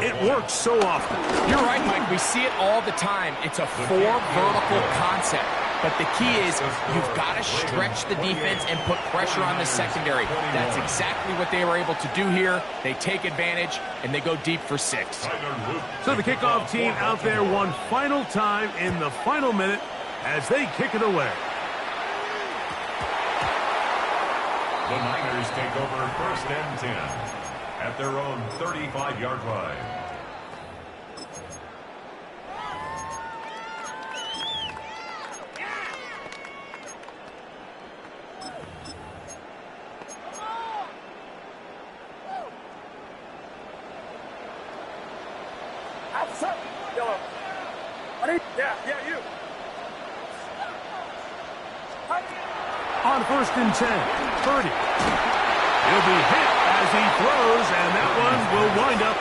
it works so often. You're right, Mike. We see it all the time. It's a 4 vertical concept. but the key is you've got to stretch the defense and put pressure on the secondary. That's exactly what they were able to do here. They take advantage, and they go deep for 6. So the kickoff team out there one final time in the final minute as they kick it away. The Niners take over 1st and 10 at their own 35-yard line. Outside. Yellow. Yeah, you. On 1st and 10, Purdy. He'll be hit as he throws, and that one will wind up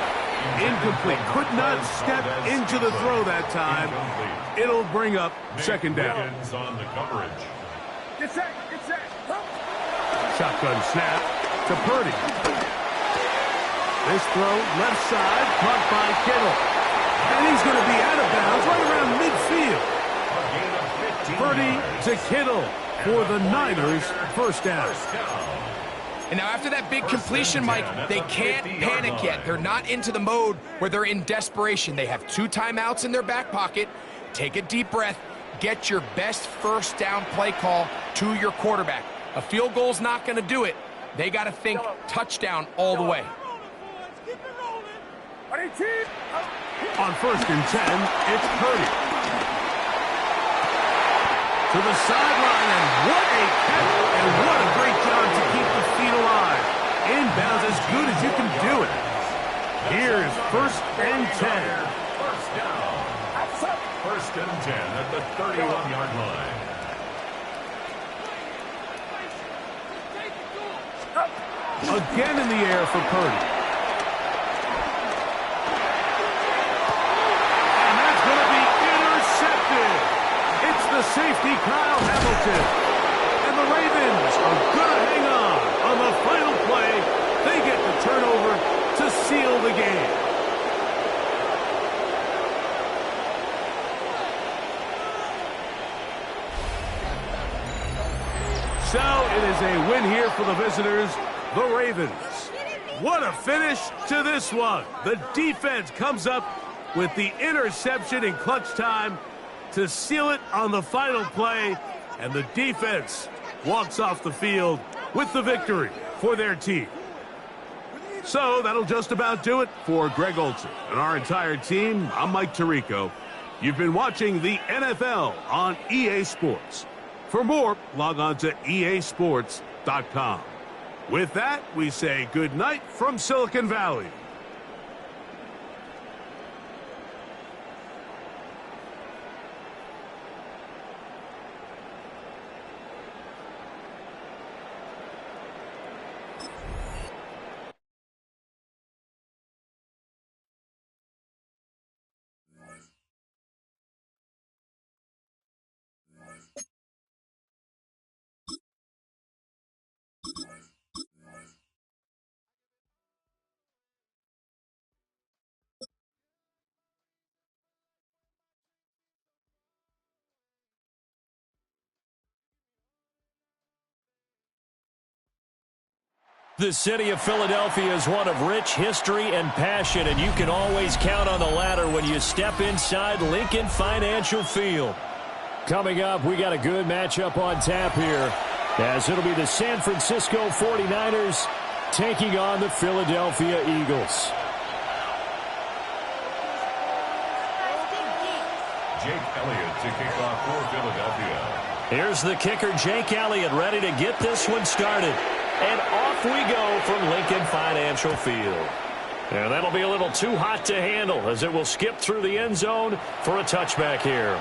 incomplete. Could not step into the throw that time. It'll bring up 2nd down. On the coverage. Get set. Shotgun snap to Purdy. This throw left side, caught by Kittle. And he's going to be out of bounds right around midfield. Purdy to Kittle for the Niners, 1st down. And now after that big completion, Mike, they can't panic yet. They're not into the mode where they're in desperation. They have 2 timeouts in their back pocket. Take a deep breath. Get your best 1st down play call to your quarterback. A field goal's not going to do it. They got to think touchdown all the way. On 1st and 10, it's Purdy. To the sideline, and what a catch, and what a great job to keep the feet alive. Inbounds as good as you can do it. Here's 1st and 10. 1st down. 1st and 10 at the 31-yard line. Again in the air for Purdy. And that's going to be intercepted. It's the safety, Kyle Hamilton. And the Ravens are going to hang on the final play. They get the turnover to seal the game. So it is a win here for the visitors, the Ravens. What a finish to this one. The defense comes up with the interception in clutch time to seal it on the final play, and the defense walks off the field with the victory for their team. So that'll just about do it for Greg Olsen and our entire team. I'm Mike Tirico. You've been watching the NFL on EA Sports. For more, log on to easports.com. With that, we say good night from Silicon Valley. The city of Philadelphia is one of rich history and passion, and you can always count on the latter when you step inside Lincoln Financial Field. Coming up, we got a good matchup on tap here, as it'll be the San Francisco 49ers taking on the Philadelphia Eagles. Jake Elliott to kick off for Philadelphia. Here's the kicker, Jake Elliott, ready to get this one started. And off we go from Lincoln Financial Field. And that'll be a little too hot to handle as it will skip through the end zone for a touchback here.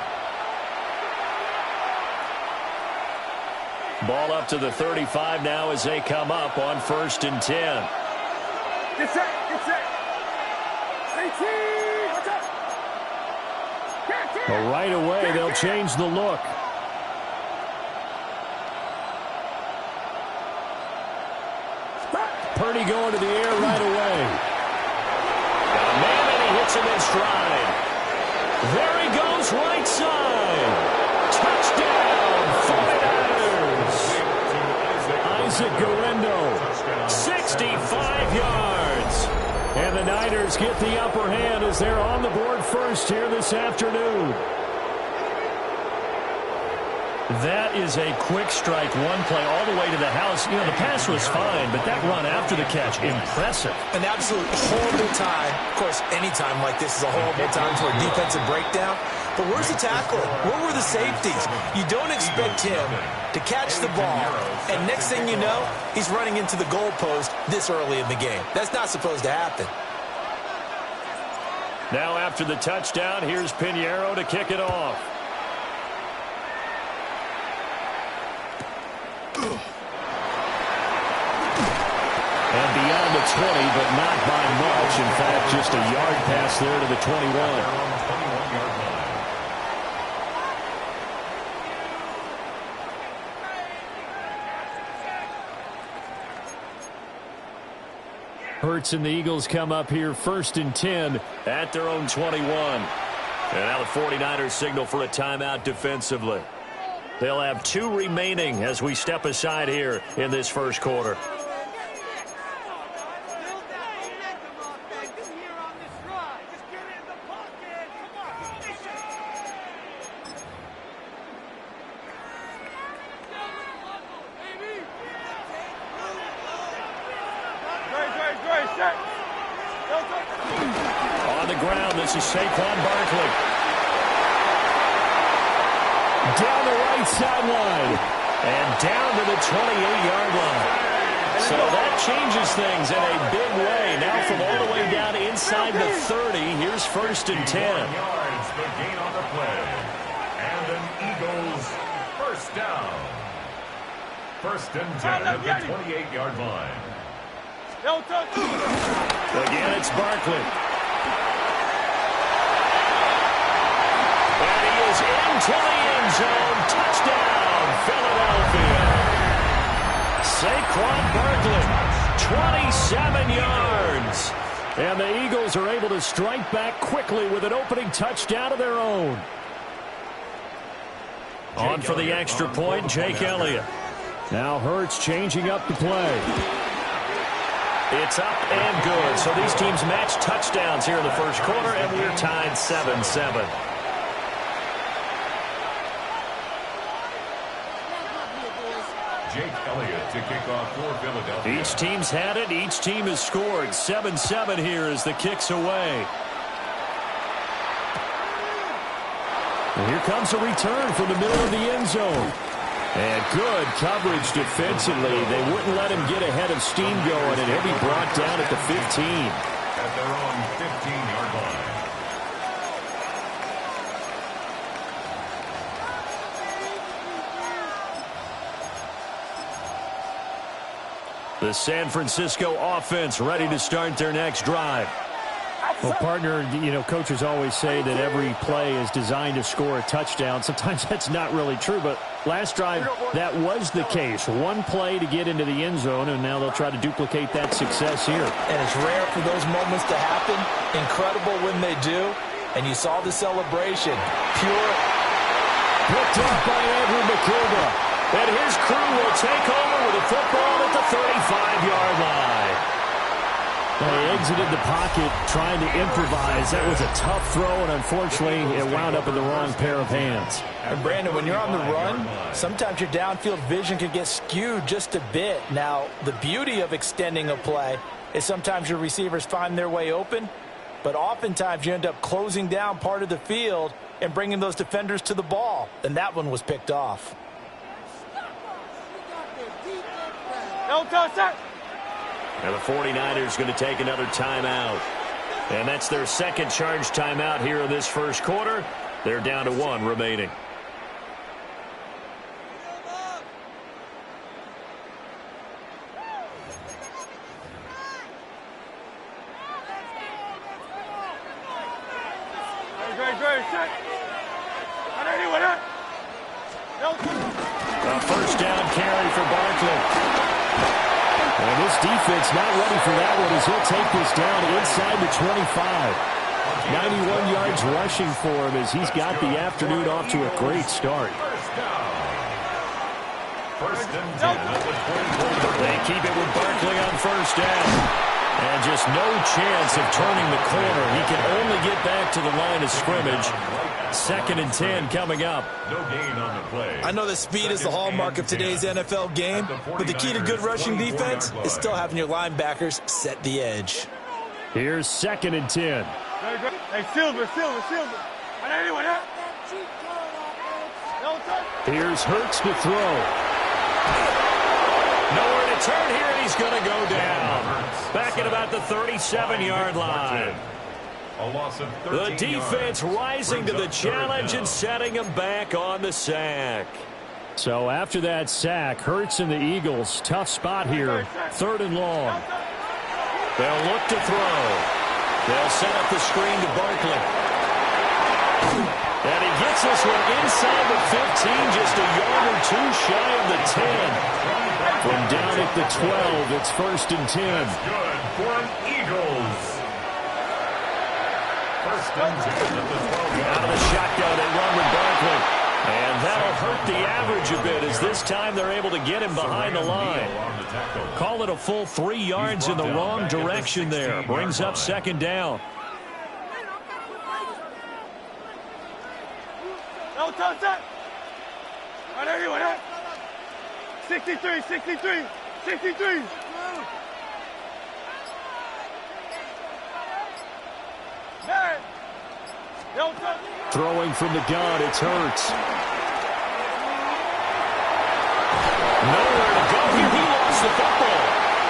Ball up to the 35 now as they come up on 1st and 10. Get set, get set. Watch out. But right away, they'll change the look. Purdy going to the air right away. Got a man, and he hits him in stride. There he goes, right side. Touchdown. Isaac Guendo, 65 yards. And the Niners get the upper hand as they're on the board first here this afternoon. That is a quick strike, one play all the way to the house. You know, the pass was fine, but that run after the catch, impressive. An absolute horrible time. Of course, any time like this is a horrible time for a defensive breakdown. But where's the tackler? Where were the safeties? You don't expect him to catch the ball, and next thing you know, he's running into the goalpost this early in the game. That's not supposed to happen. Now after the touchdown, here's Pinheiro to kick it off. And beyond the 20, but not by much. In fact, just a yard pass there to the 21. Hurts and the Eagles come up here 1st and 10 at their own 21. And now the 49ers signal for a timeout defensively. They'll have 2 remaining as we step aside here in this first quarter. On the ground, this is Saquon Barkley. Down the right sideline. And down to the 28-yard line. So that changes things in a big way. Now from all the way down inside the 30, here's 1st and 10. Yards, the gain on the play. And an Eagles first down. 1st and 10 at the 28-yard line. Again, it's Barkley. And he is into the end zone. Touchdown, Philadelphia. Saquon Barkley, 27 yards. And the Eagles are able to strike back quickly with an opening touchdown of their own. On for the extra point, Jake Elliott. Now Hurts changing up the play. It's up and good. So these teams match touchdowns here in the first quarter, and we're tied 7-7. Jake Elliott to kick off for Philadelphia. Each team's had it. Each team has scored. 7-7 here as the kick's away. And here comes a return from the middle of the end zone. And good coverage defensively. They wouldn't let him get ahead of steam going, and he'll be brought down at the 15. At their own 15-yard line. The San Francisco offense ready to start their next drive. Well, partner, you know, coaches always say that every play is designed to score a touchdown. Sometimes that's not really true, but last drive, that was the case. One play to get into the end zone, and now they'll try to duplicate that success here. And it's rare for those moments to happen. Incredible when they do. And you saw the celebration. Pure. Picked up by Andrew McCullough. And his crew will take over with a football at the 35-yard line. They exited the pocket trying to improvise. That was a tough throw, and unfortunately, it wound up in the wrong pair of hands. And Brandon, when you're on the run, sometimes your downfield vision can get skewed just a bit. Now, the beauty of extending a play is sometimes your receivers find their way open, but oftentimes you end up closing down part of the field and bringing those defenders to the ball, and that one was picked off. And the 49ers going to take another timeout. And that's their second charge timeout here in this first quarter. They're down to 1 remaining. A first down carry for Barkley. And this defense not ready for that one as he'll take this down inside the 25. 91 yards rushing for him as he's got the afternoon off to a great start. First and 10 at the 24. They keep it with Barkley on first down. And just no chance of turning the corner. He can only get back to the line of scrimmage. Second and 10 coming up. No gain on the play. I know that speed is the hallmark of today's NFL game, but the key to good rushing defense is still having your linebackers set the edge. Here's second and 10. Hey, Silver. Here's Hurts to throw. Nowhere to turn here, and he's going to go down. Back at about the 37-yard line. A loss of The 13 defense yards. rising to the challenge and setting him back on the sack. So after that sack, Hurts and the Eagles, tough spot here. Third and long. They'll look to throw. They'll set up the screen to Barkley. And he gets this one inside the 15, just a yard or two shy of the 10. From down at the 12, it's first and 10. Good for an Eagles. First and 10 at the 12. Out of the shotgun, they run with Barkley. And that'll hurt the average a bit, as this time they're able to get him behind the line. Call it a full 3 yards in the wrong direction there. Brings up second down. No touch that. Right there, you want that? 63. Man. No touch. Throwing from the gun, it's Hurts. Nowhere to go here. He lost the football.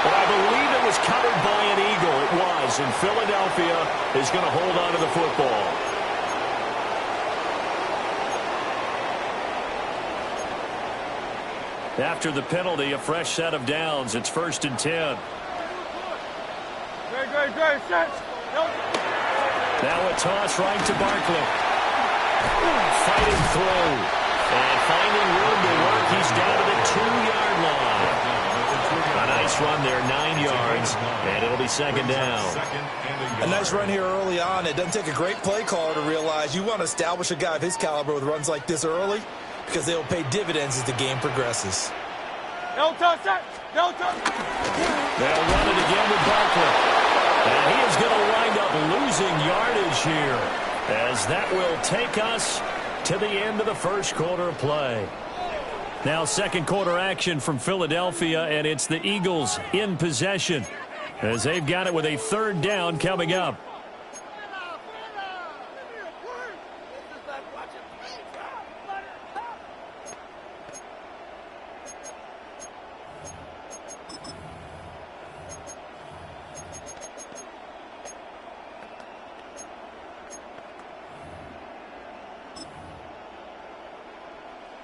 But I believe it was covered by an Eagle. It was. And Philadelphia is going to hold on to the football. After the penalty, a fresh set of downs. It's first and 10. Great. Set. Now a toss right to Barkley. Fighting through. And finding room to work. He's down to the 2-yard line. A nice run there, 9 yards. And it'll be second down. A nice run here early on. It doesn't take a great play caller to realize you want to establish a guy of his caliber with runs like this early, because they will pay dividends as the game progresses. No touch that. No touch. They'll run it again with Barkley. And he is going to wind up losing yardage here, as that will take us to the end of the first quarter of play. Now second quarter action from Philadelphia, and it's the Eagles in possession, as they've got it with a third down coming up.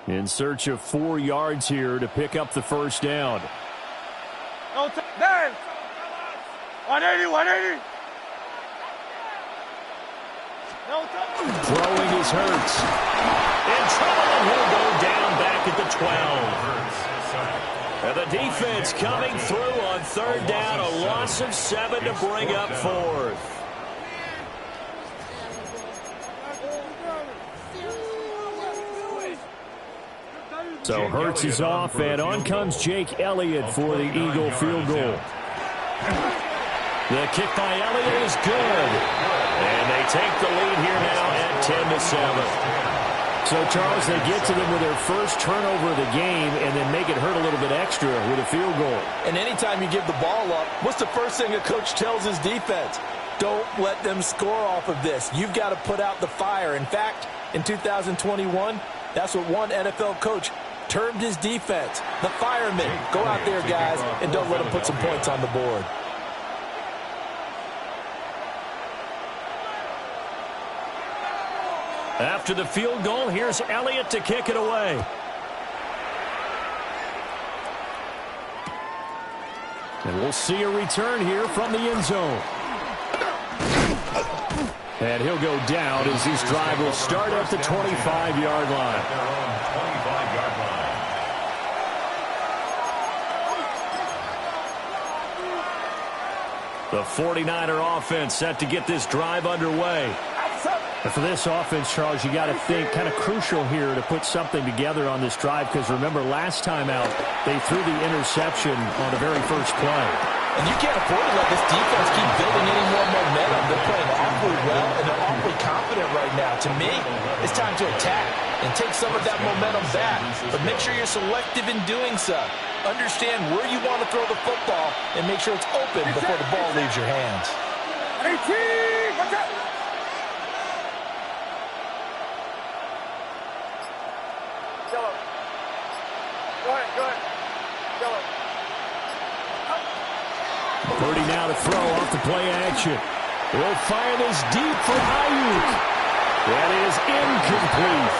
In search of 4 yards here to pick up the first down. No touch. There. 180. No touch. Throwing is Hurts. In trouble, and he'll go down back at the 12. And the defense coming through on third down. A loss of 7 to bring up fourth. So Hurts is off, and on comes Jake Elliott for the Eagle field goal. The kick by Elliott is good. And they take the lead here now at 10-7. So, Charles, they get to them with their first turnover of the game and then make it hurt a little bit extra with a field goal. And anytime you give the ball up, what's the first thing a coach tells his defense? Don't let them score off of this. You've got to put out the fire. In fact, in 2021, that's what one NFL coach termed his defense, the firemen. Go out there, guys, and don't let them put some points on the board. After the field goal, here's Elliott to kick it away. And we'll see a return here from the end zone. And he'll go down as this drive will start at the 25-yard line. The 49er offense set to get this drive underway. And for this offense, Charles, you got to think kind of crucial here to put something together on this drive, because remember last time out they threw the interception on the very first play. And you can't afford to let this defense keep building any more momentum. They're playing awfully well, and they're awfully confident right now. To me, it's time to attack and take some of that momentum back. But make sure you're selective in doing so. Understand where you want to throw the football and make sure it's open before the ball leaves your hands. 18, watch out! Yellow. Go ahead, go ahead. Yellow. Purdy now to throw off the play action. He'll fire this deep for Ayuk. That is incomplete.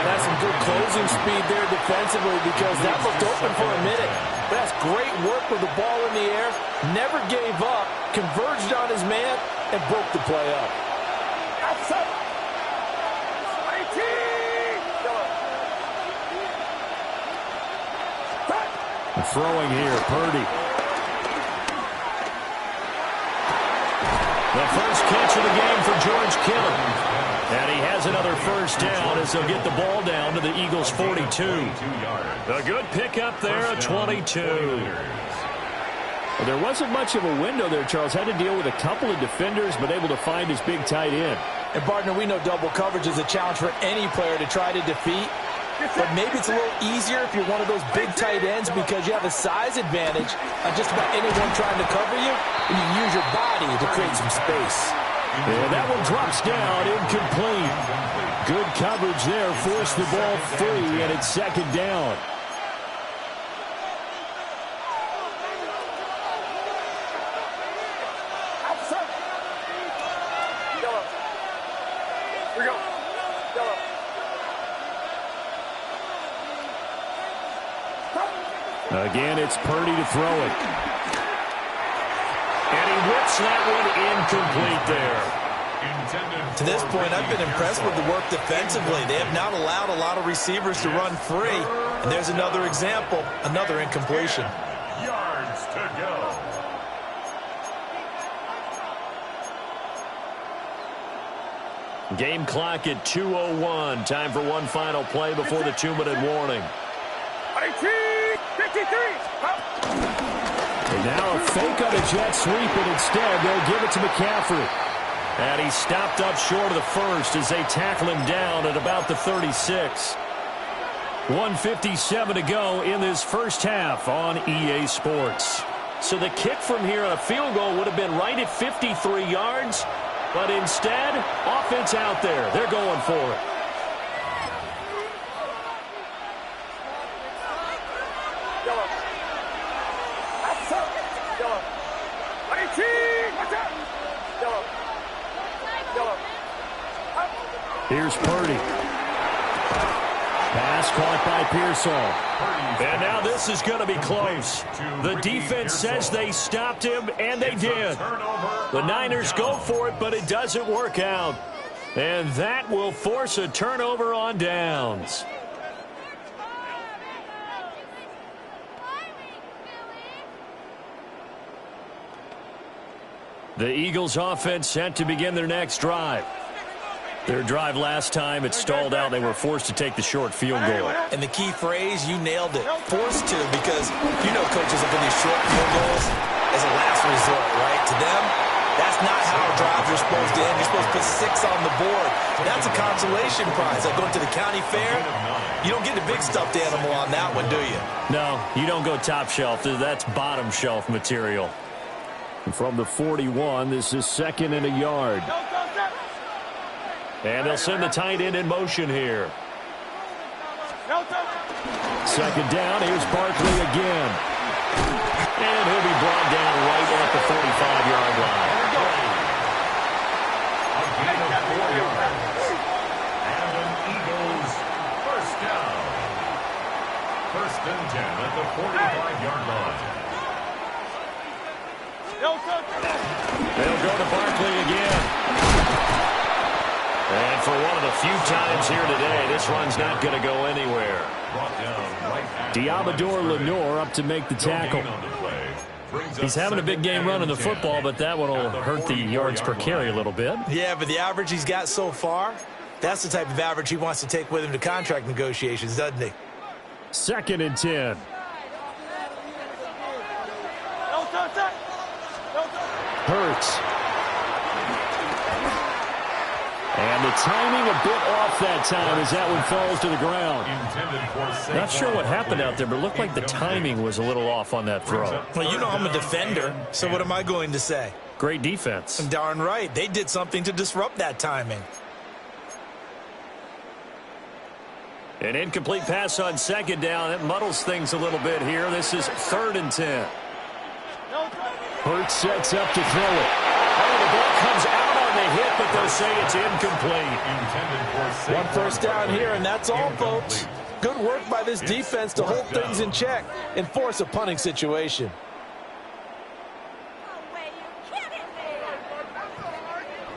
That's some good closing speed there defensively, because that looked open for a minute. That's great work with the ball in the air. Never gave up, converged on his man, and broke the play up. Outside. 18. Yellow. Throwing here, Purdy. The first catch of the game for George Kittle. And he has another first down as they'll get the ball down to the Eagles' 42. A good pickup there at 22. Well, there wasn't much of a window there, Charles. Had to deal with a couple of defenders, but able to find his big tight end. And, partner, we know double coverage is a challenge for any player to try to defeat. But maybe it's a little easier if you're one of those big tight ends, because you have a size advantage on just about anyone trying to cover you, and you use your body to create some space. And that one drops down, incomplete. Good coverage there, forced the ball free, and it's second down. Outside. Yellow. Here we go. Yellow. Again, it's Purdy to throw it. And he whips that one incomplete there. To this point, I've been impressed with the work defensively. They have not allowed a lot of receivers to run free. And there's another example, another incompletion. Yards to go. Game clock at 2:01. Time for one final play before the 2-minute warning. 53. And now a fake on a jet sweep, and instead they'll give it to McCaffrey. And he stopped up short of the first as they tackle him down at about the 36. 1:57 to go in this first half on EA Sports. So the kick from here on a field goal would have been right at 53 yards, but instead, offense out there. They're going for it. Here's Purdy. Pass caught by Pearsall. And now this is going to be close. The defense says they stopped him, and they did. The Niners go for it, but it doesn't work out. And that will force a turnover on downs. The Eagles offense set to begin their next drive. Their drive last time, it stalled out. They were forced to take the short field goal. And the key phrase, you nailed it, forced to, because you know coaches look at these short field goals as a last resort, right? To them, that's not how drives are supposed to end. You're supposed to put 6 on the board. That's a consolation prize. Like going to the county fair, you don't get the big stuffed animal on that one, do you? No, you don't go top shelf. That's bottom shelf material. And from the 41, this is 2nd and a yard. And they'll send the tight end in motion here. Second down, here's Barkley again. And he'll be brought down right at the 45-yard line. A gain of 4 yards. And an Eagles first down. 1st and 10 at the 45-yard line. They'll go to Barkley again. And for one of the few times here today, this run's not going to go anywhere. Brought down right at Diamador Lenore up to make the tackle. On the play, He's having a big game running the football, but that one will hurt the yards per carry a little bit. Yeah, but the average he's got so far, that's the type of average he wants to take with him to contract negotiations, doesn't he? 2nd and 10. Hurts. And the timing a bit off that time as that one falls to the ground. Not sure what happened out there, but it looked like the timing was a little off on that throw. Well, you know I'm a defender, so what am I going to say? Great defense. Darn right. They did something to disrupt that timing. An incomplete pass on 2nd down. It muddles things a little bit here. This is 3rd and 10. Hurts sets up to throw it. Oh, the ball comes out on the hit, but they'll say it's incomplete. 1 first down here, and that's all, folks. Good work by this defense to hold things in check and force a punting situation.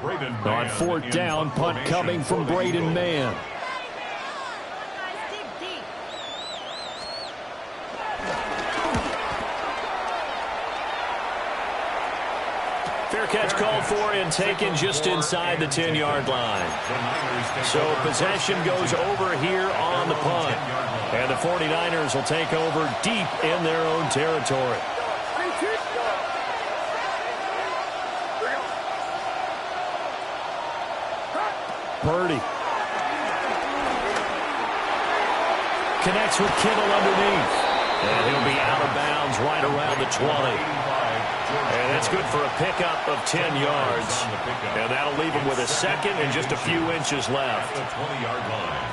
On 4th down, punt coming from Braden Mann. Fair catch called for and taken just inside the 10-yard line. So possession goes over here on the punt. And the 49ers will take over deep in their own territory. Purdy. Connects with Kittle underneath. And he'll be out of bounds right around the 20. And that's good for a pickup of 10 yards. And that'll leave him with a 2nd and just a few inches left. 20-yard line.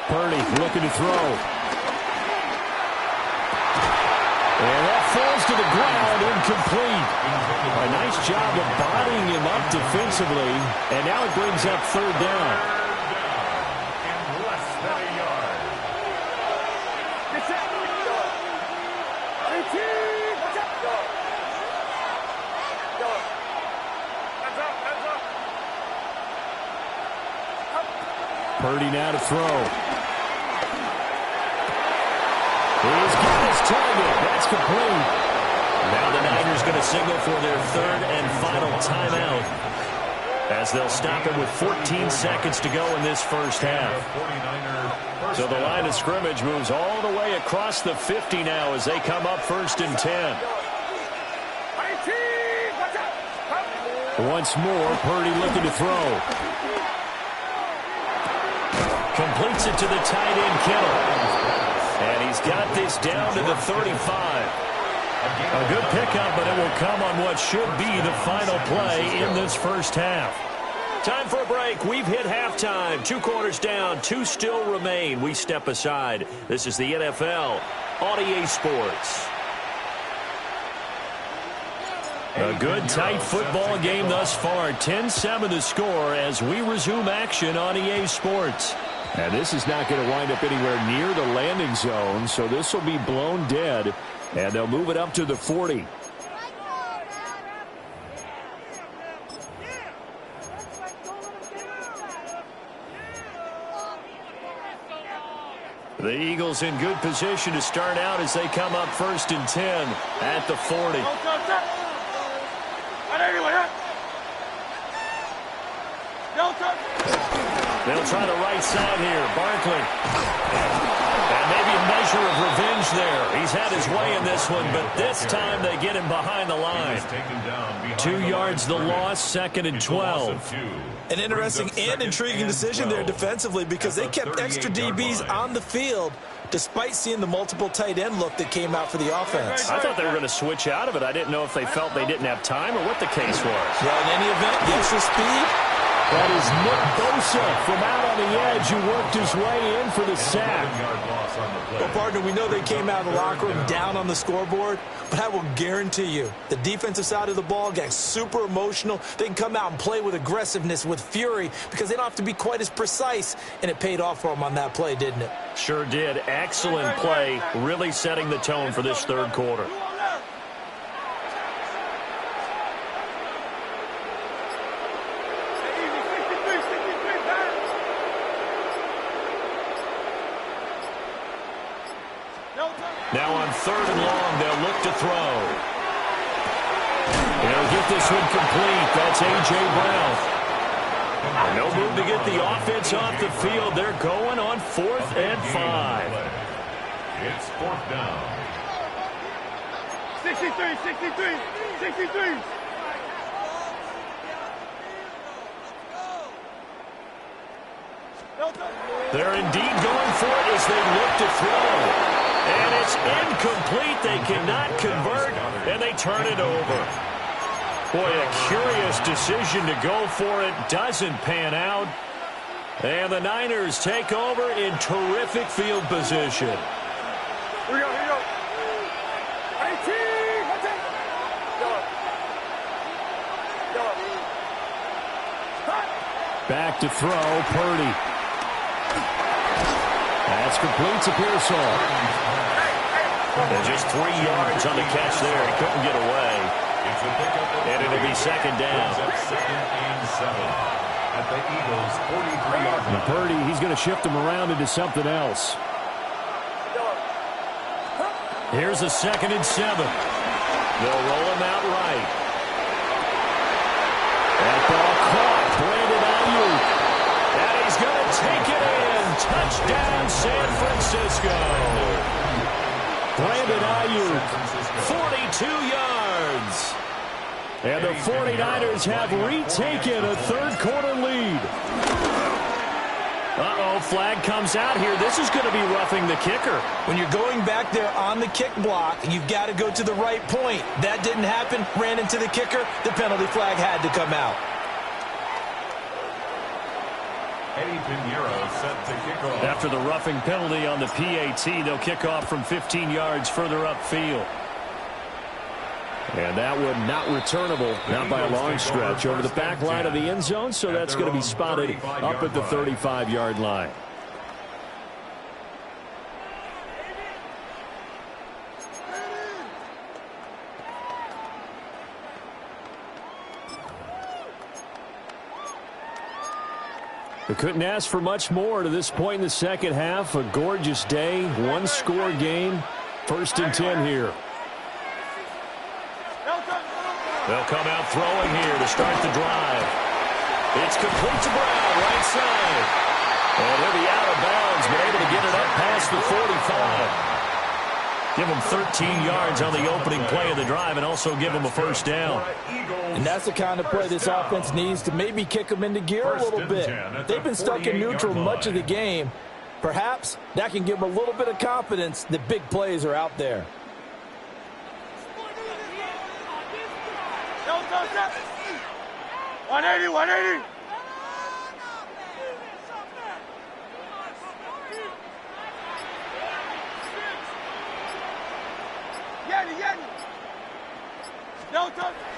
Purdy looking to throw. And that falls to the ground, incomplete. A nice job of bodying him up defensively. And now it brings up 3rd down. In less than a yard. Purdy now to throw. He's got his target. That's complete. Now the Niners going to signal for their 3rd and final timeout as they'll stop it with 14 seconds to go in this first half. So the line of scrimmage moves all the way across the 50 now as they come up 1st and 10. Once more, Purdy looking to throw. Completes it to the tight end, Kittle. And he's got this down to the 35. A good pickup, but it will come on what should be the final play in this first half. Time for a break. We've hit halftime. 2 quarters down, 2 still remain. We step aside. This is the NFL on EA Sports. A good, tight football game thus far. 10-7 the score as we resume action on EA Sports. And this is not going to wind up anywhere near the landing zone, so this will be blown dead, and they'll move it up to the 40. The Eagles in good position to start out as they come up 1st and 10 at the 40. They'll try the right side here. Barkley. And maybe a measure of revenge there. He's had his way in this one, but this time they get him behind the line. 2 yards the loss, 2nd and 12. An interesting and intriguing decision there defensively because they kept extra DBs on the field despite seeing the multiple tight end look that came out for the offense. I thought they were going to switch out of it. I didn't know if they felt they didn't have time or what the case was. Well, in any event, the extra speed. That is Nick Bosa from out on the edge who worked his way in for the sack. Well, partner, we know they came out of the locker room down on the scoreboard, but I will guarantee you the defensive side of the ball got super emotional. They can come out and play with aggressiveness, with fury, because they don't have to be quite as precise, and it paid off for them on that play, didn't it? Sure did. Excellent play, really setting the tone for this 3rd quarter. Now on 3rd and long, they'll look to throw. They'll get this one complete. That's A.J. Brown. And no move to get the offense off the field. They're going on 4th and 5. It's 4th down. 63. They're indeed going for it as they look to throw. And it's incomplete. They cannot convert, and they turn it over. Boy, a curious decision to go for it. Doesn't pan out. And the Niners take over in terrific field position. Here we go. 18. Back to throw, Purdy. That's complete to Pearsall. And just 3 yards on the catch there. He couldn't get away. And it'll be 2nd down. 2nd and 7 at the Eagles' 43-yard line. And Purdy, he's going to shift him around into something else. Here's a 2nd and 7. They'll roll him out right. That ball caught. Brandon Ayuk. And he's going to take it in. Touchdown, San Francisco. Brandon Ayuk, 42 yards. And the 49ers have retaken a 3rd quarter lead. Uh-oh, flag comes out here. This is going to be roughing the kicker. When you're going back there on the kick block, you've got to go to the right point. That didn't happen. Ran into the kicker. The penalty flag had to come out. Eddie Pinheiro set to kick off. After the roughing penalty on the PAT, they'll kick off from 15 yards further upfield. And that one not returnable, not by a long stretch, over the back line of the end zone, so that's going to be spotted up at the 35-yard line. We couldn't ask for much more to this point in the second half. A gorgeous day, 1-score game, 1st and 10 here. They'll come out throwing here to start the drive. It's complete to Brown, right side. And he'll be out of bounds, but able to get it up past the 45. Give him 13 yards on the opening play of the drive and also give him a 1st down. And that's the kind of play this offense needs to maybe kick them into gear a little bit. They've been stuck in neutral much of the game. Perhaps that can give them a little bit of confidence that big plays are out there. 180.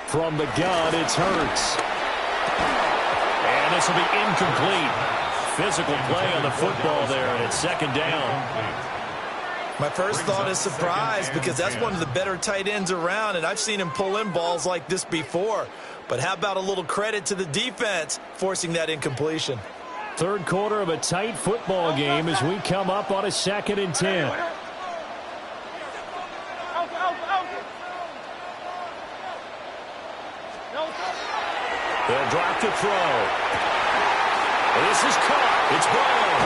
From the gun, it's Hurts. And this will be incomplete. Physical play on the football there, and it's 2nd down. My first thought is surprise because that's one of the better tight ends around, and I've seen him pull in balls like this before. But how about a little credit to the defense forcing that incompletion? 3rd quarter of a tight football game as we come up on a 2nd and 10. They'll drop to throw. This is caught. It's Brown.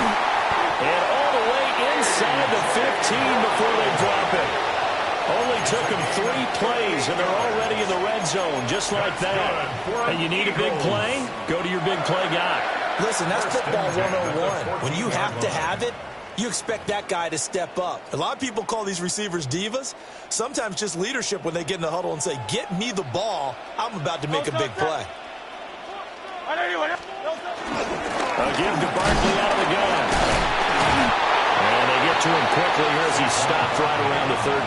And all the way inside the 15 before they drop it. Only took them 3 plays, and they're already in the red zone, just like that. And you need a big play? Go to your big play guy. Listen, that's football 101. When you have to have it, you expect that guy to step up. A lot of people call these receivers divas. Sometimes just leadership when they get in the huddle and say, get me the ball. I'm about to make a big play. Again to Barkley out of the gun. And they get to him quickly here as he stopped right around the 13.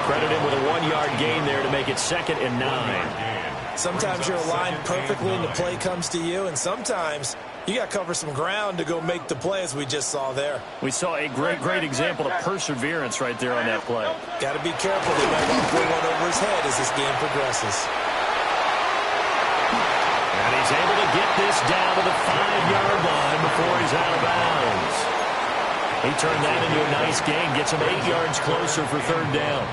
Credit him with a 1-yard gain there to make it 2nd and 9. Sometimes you're aligned perfectly and the play comes to you, and sometimes you got to cover some ground to go make the play as we just saw there. We saw a great example of perseverance right there on that play. Got to be careful. They might want to throw one over his head as this game progresses. And he's able to get this down to the 5-yard line before he's out of bounds. He turned that into a nice gain, gets him 8 yards closer for third down.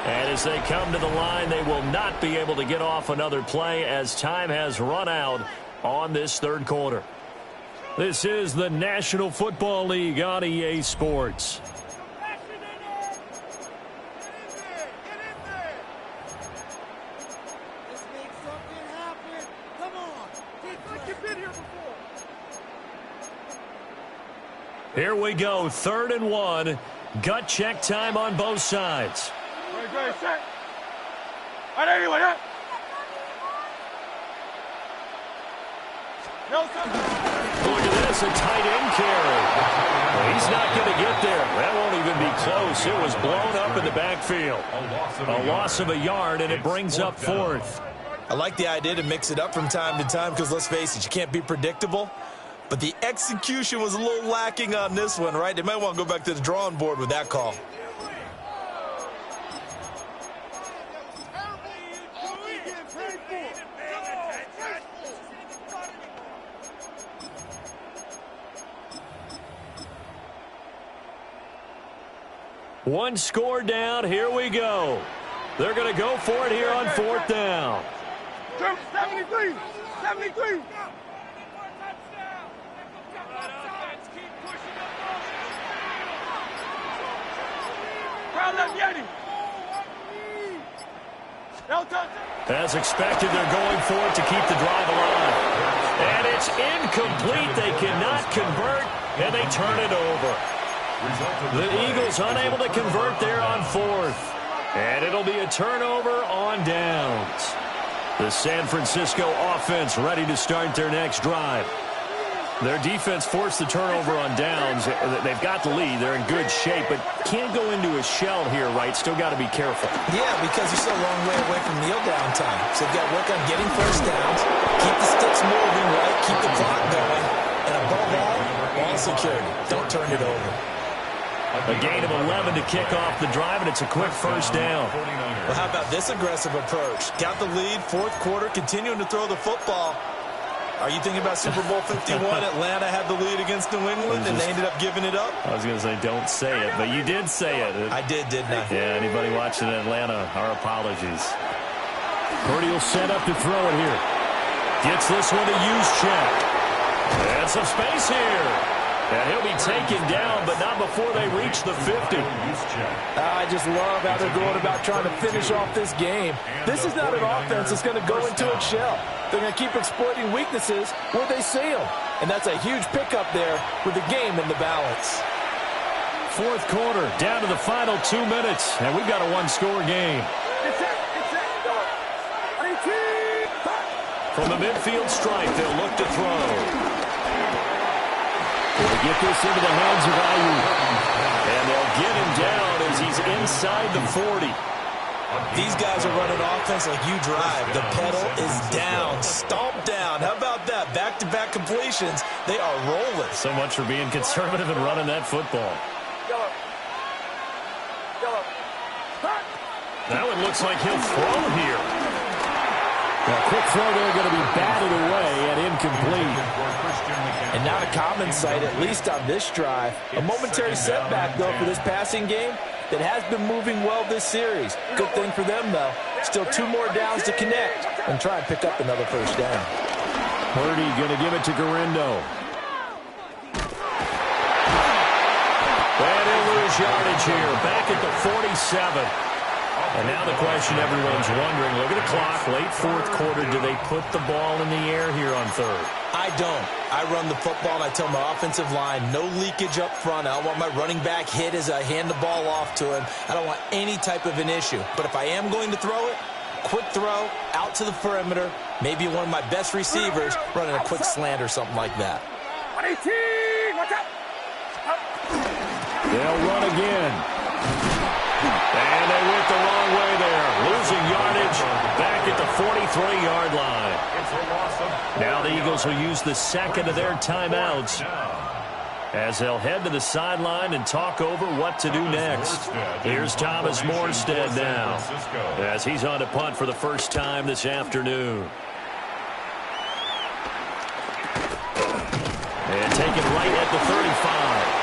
And as they come to the line, they will not be able to get off another play as time has run out on this third quarter. This is the National Football League on EA Sports. Here we go, 3rd and 1. Gut check time on both sides. Great, set. All right, anyway, yeah. Look at this, a tight end carry. Well, he's not going to get there. That won't even be close. It was blown up in the backfield. A loss of a yard, and it brings up 4th. I like the idea to mix it up from time to time because, let's face it, you can't be predictable. But the execution was a little lacking on this one, right? They might want to go back to the drawing board with that call. One score down. Here we go. They're going to go for it here on 4th down. 73. 73. As expected, they're going for it to keep the drive alive. And it's incomplete. They cannot convert, and they turn it over. The Eagles unable to convert there on 4th. And it'll be a turnover on downs. The San Francisco offense ready to start their next drive. Their defense forced the turnover on downs. They've got the lead. They're in good shape, but can't go into a shell here, right? Still got to be careful. Yeah, because you're still a long way away from kneel down time. So you've got to work on getting first downs, keep the sticks moving, right? Keep the clock going. And above all, ball security. Don't turn it over. A gain of 11 to kick off the drive, and it's a quick first down. Well, how about this aggressive approach? Got the lead, 4th quarter, continuing to throw the football. Are you thinking about Super Bowl 51? Atlanta had the lead against New England, and they ended up giving it up? I was going to say, don't say it, but you did say it. I did, didn't I? Yeah, anybody watching Atlanta, our apologies. Purdy will set up to throw it here. Gets this one to use check. And some space here. And he'll be taken down, but not before they reach the 50. I just love how they're going about trying to finish off this game. This is not an offense that's going to go into its shell. They're going to keep exploiting weaknesses where they see them. And that's a huge pickup there with the game in the balance. 4th quarter, down to the final 2 minutes, and we've got a one-score game. From the midfield stripe, they'll look to throw. They'll get this into the hands of Ayuk. And they'll get him down as he's inside the 40. These guys are running offense like you drive. The pedal is down, stomp down. How about that? Back-to-back completions. They are rolling. So much for being conservative and running that football. Now it looks like he'll throw here. A quick throw there going to be batted away and incomplete. And not a common sight, at least on this drive. A momentary setback, though, for this passing game that has been moving well this series. Good thing for them, though. Still 2 more downs to connect and try and pick up another first down. Purdy going to give it to Garindo. And he'll lose yardage here. Back at the 47. And now the question everyone's wondering, look at the clock, late 4th quarter, do they put the ball in the air here on 3rd? I don't. I run the football, and I tell my offensive line, no leakage up front. I don't want my running back hit as I hand the ball off to him. I don't want any type of an issue. But if I am going to throw it, quick throw, out to the perimeter, maybe one of my best receivers running a quick slant or something like that. 18, watch out. They'll run again. And they went the wrong way there. Losing yardage back at the 43-yard line. Now the Eagles will use the second of their timeouts as they'll head to the sideline and talk over what to do next. Here's Thomas Morstead now as he's on to punt for the first time this afternoon. And taken right at the 35.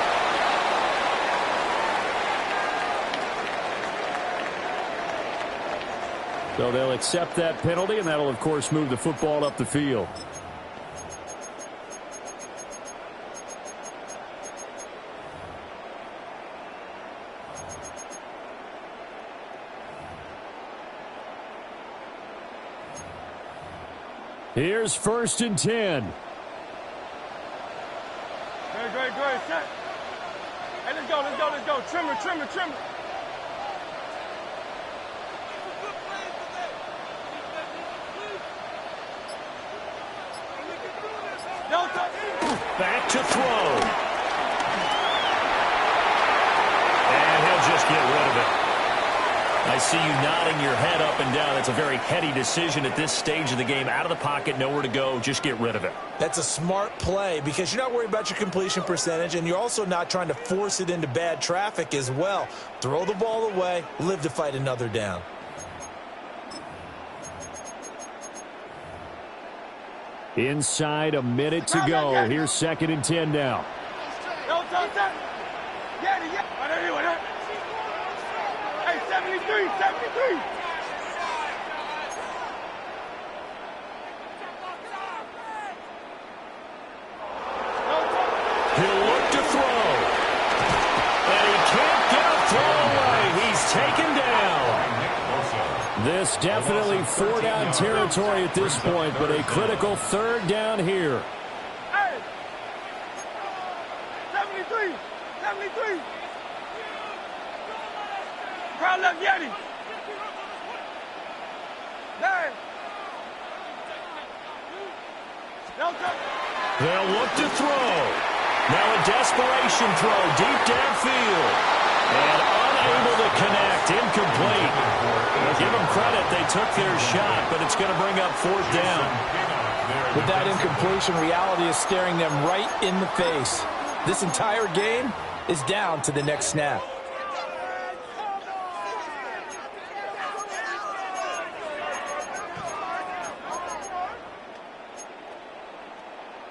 So they'll accept that penalty, and that'll, of course, move the football up the field. Here's 1st and 10. Great. Set. Hey, let's go. Trimmer. Back to throw. And he'll just get rid of it. I see you nodding your head up and down. That's a very heady decision at this stage of the game. Out of the pocket, nowhere to go. Just get rid of it. That's a smart play because you're not worried about your completion percentage, and you're also not trying to force it into bad traffic as well. Throw the ball away, live to fight another down. Inside a minute to go. Here's 2nd and 10 now. Hey, 73. He'll look to throw. And he can't get a throw away. He's taken down. This definitely 4-down territory at this point, but a critical 3rd down here. Hey! 73! Crowd left Yeti! Hey! They'll look to throw. Now a desperation throw deep downfield. And unable to connect. Incomplete. Well, give them credit. They took their shot, but it's going to bring up 4th down. With that incompletion, reality is staring them right in the face. This entire game is down to the next snap.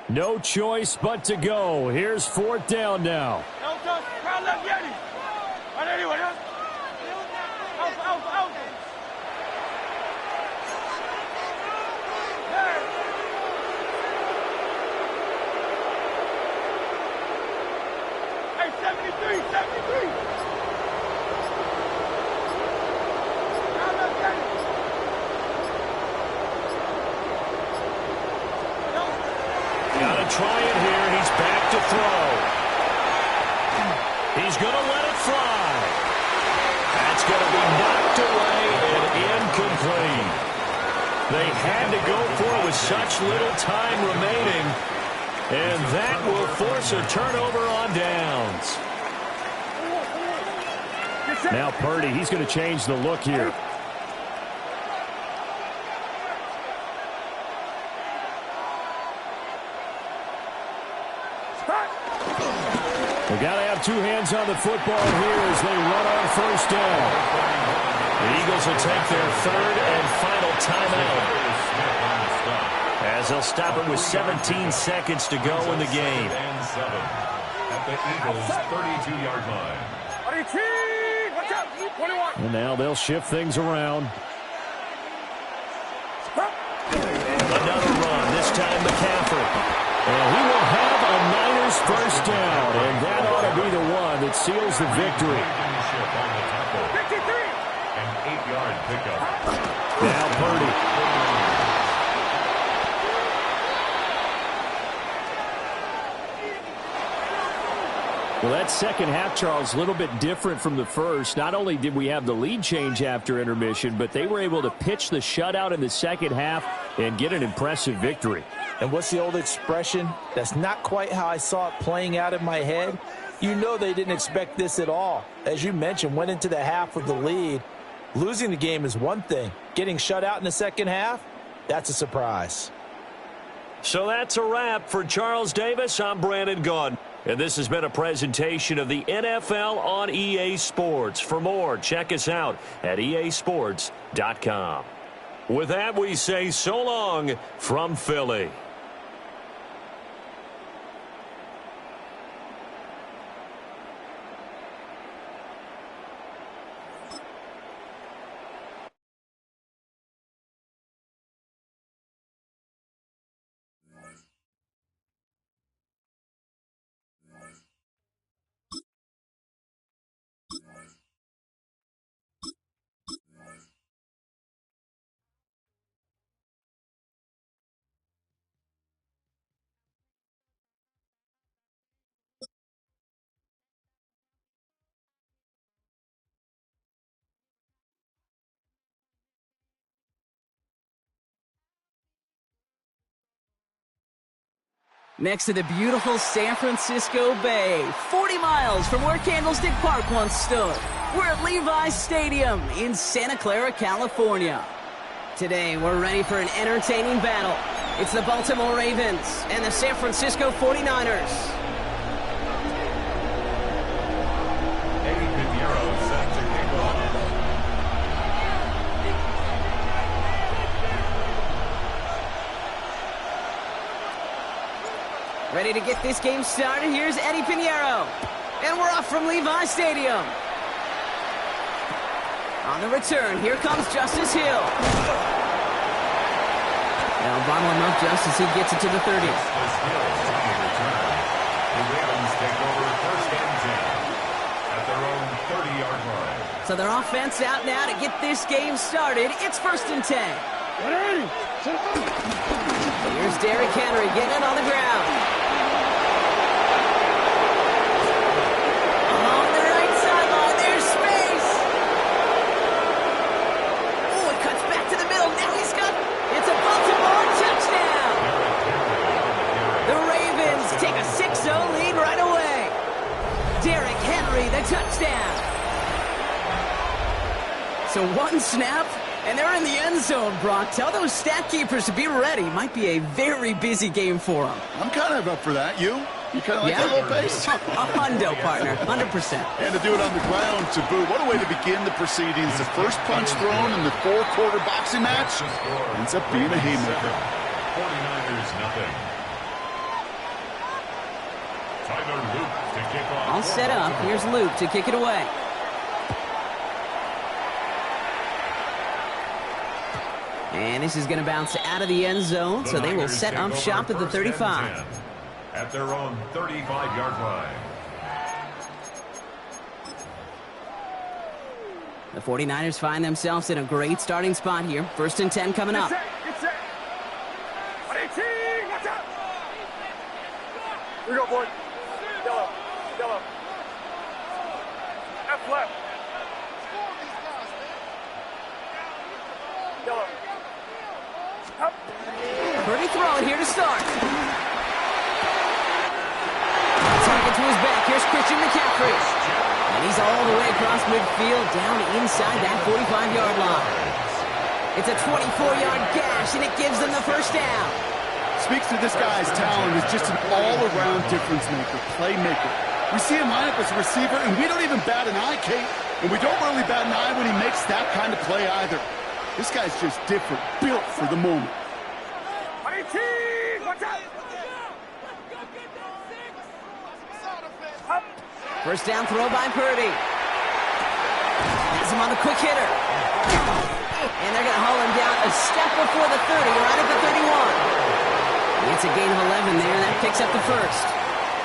No choice but to go. Here's 4th down now. Crowd left Yeti! Anyway, out. Hey, 73! Crowd left Yeti! Gotta try it here. He's back to throw. He's going to let it fly. That's going to be knocked away and incomplete. They had to go for it with such little time remaining. And that will force a turnover on downs. Now Purdy, he's going to change the look here. We got to have 2 hands on the football here as they run on 1st down. The Eagles will take their 3rd and final timeout, as they'll stop it with 17 seconds to go in the game. At the Eagles' 32-yard line. Watch out! 21. And now they'll shift things around. Another run, this time McCaffrey. And he will have a Niners 1st down, and that ought to be the one that seals the victory. 53. An 8-yard pickup. Now Purdy. Well, that second half, Charles, a little bit different from the first. Not only did we have the lead change after intermission, but they were able to pitch the shutout in the second half and get an impressive victory. And what's the old expression? That's not quite how I saw it playing out in my head. You know they didn't expect this at all. As you mentioned, went into the half with the lead. Losing the game is one thing. Getting shut out in the second half, that's a surprise. So that's a wrap for Charles Davis. I'm Brandon Gaudin. And this has been a presentation of the NFL on EA Sports. For more, check us out at easports.com. With that, we say so long from Philly. next to the beautiful San Francisco Bay, 40 miles from where Candlestick Park once stood. We're at Levi's Stadium in Santa Clara, California. Today, we're ready for an entertaining battle. It's the Baltimore Ravens and the San Francisco 49ers. Eddie Pinheiro set to kick off. Ready to get this game started? Here's Eddie Pinheiro. And we're off from Levi's Stadium. On the return, here comes Justice Hill. Now bottle him up just as he gets it to the 30. Justice Hill on the return. The Ravens take over first and 10 at their own 30-yard line. So their offense out now to get this game started. It's first and 10. Here's Derrick Henry getting it on the ground. Along the right sideline, there's space. Oh, it cuts back to the middle. Now he's got, it's a Baltimore touchdown. The Ravens take a 6-0 lead right away. Derrick Henry, the touchdown. So one snap, and they're in the end zone, Brock. Tell those stat keepers to be ready. Might be a very busy game for them. I'm kind of up for that. You kind of like that little pace? A hundo, partner, 100%. And to do it on the ground to boot. What a way to begin the proceedings. The first punch thrown in the four-quarter boxing match ends up being a haymaker. 49ers nothing. Tyler Luke to kick off. All set up. Here's Luke to kick it away. And this is going to bounce out of the end zone, so they will set up shop at the 35. At their own 35-yard line. The 49ers find themselves in a great starting spot here. First and 10 coming up. Get set. 118, watch out. Here we go, boy. Yellow. Left. Yellow. Up. Purdy throwing here to start. Target to his back. Here's Christian McCaffrey. And he's all the way across midfield, down inside that 45-yard line. It's a 24-yard gash, and it gives them the first down. Speaks to this guy's talent as just an all-around difference maker, playmaker. We see him line up as a receiver, and we don't even bat an eye, Kate. And we don't really bat an eye when he makes that kind of play either. This guy's just different, built for the moment. 118, watch out. Up. First down throw by Purdy. Has him on the quick hitter. And they're going to haul him down a step before the 30, right at the 31. It's a gain of 11 there, and that picks up the first.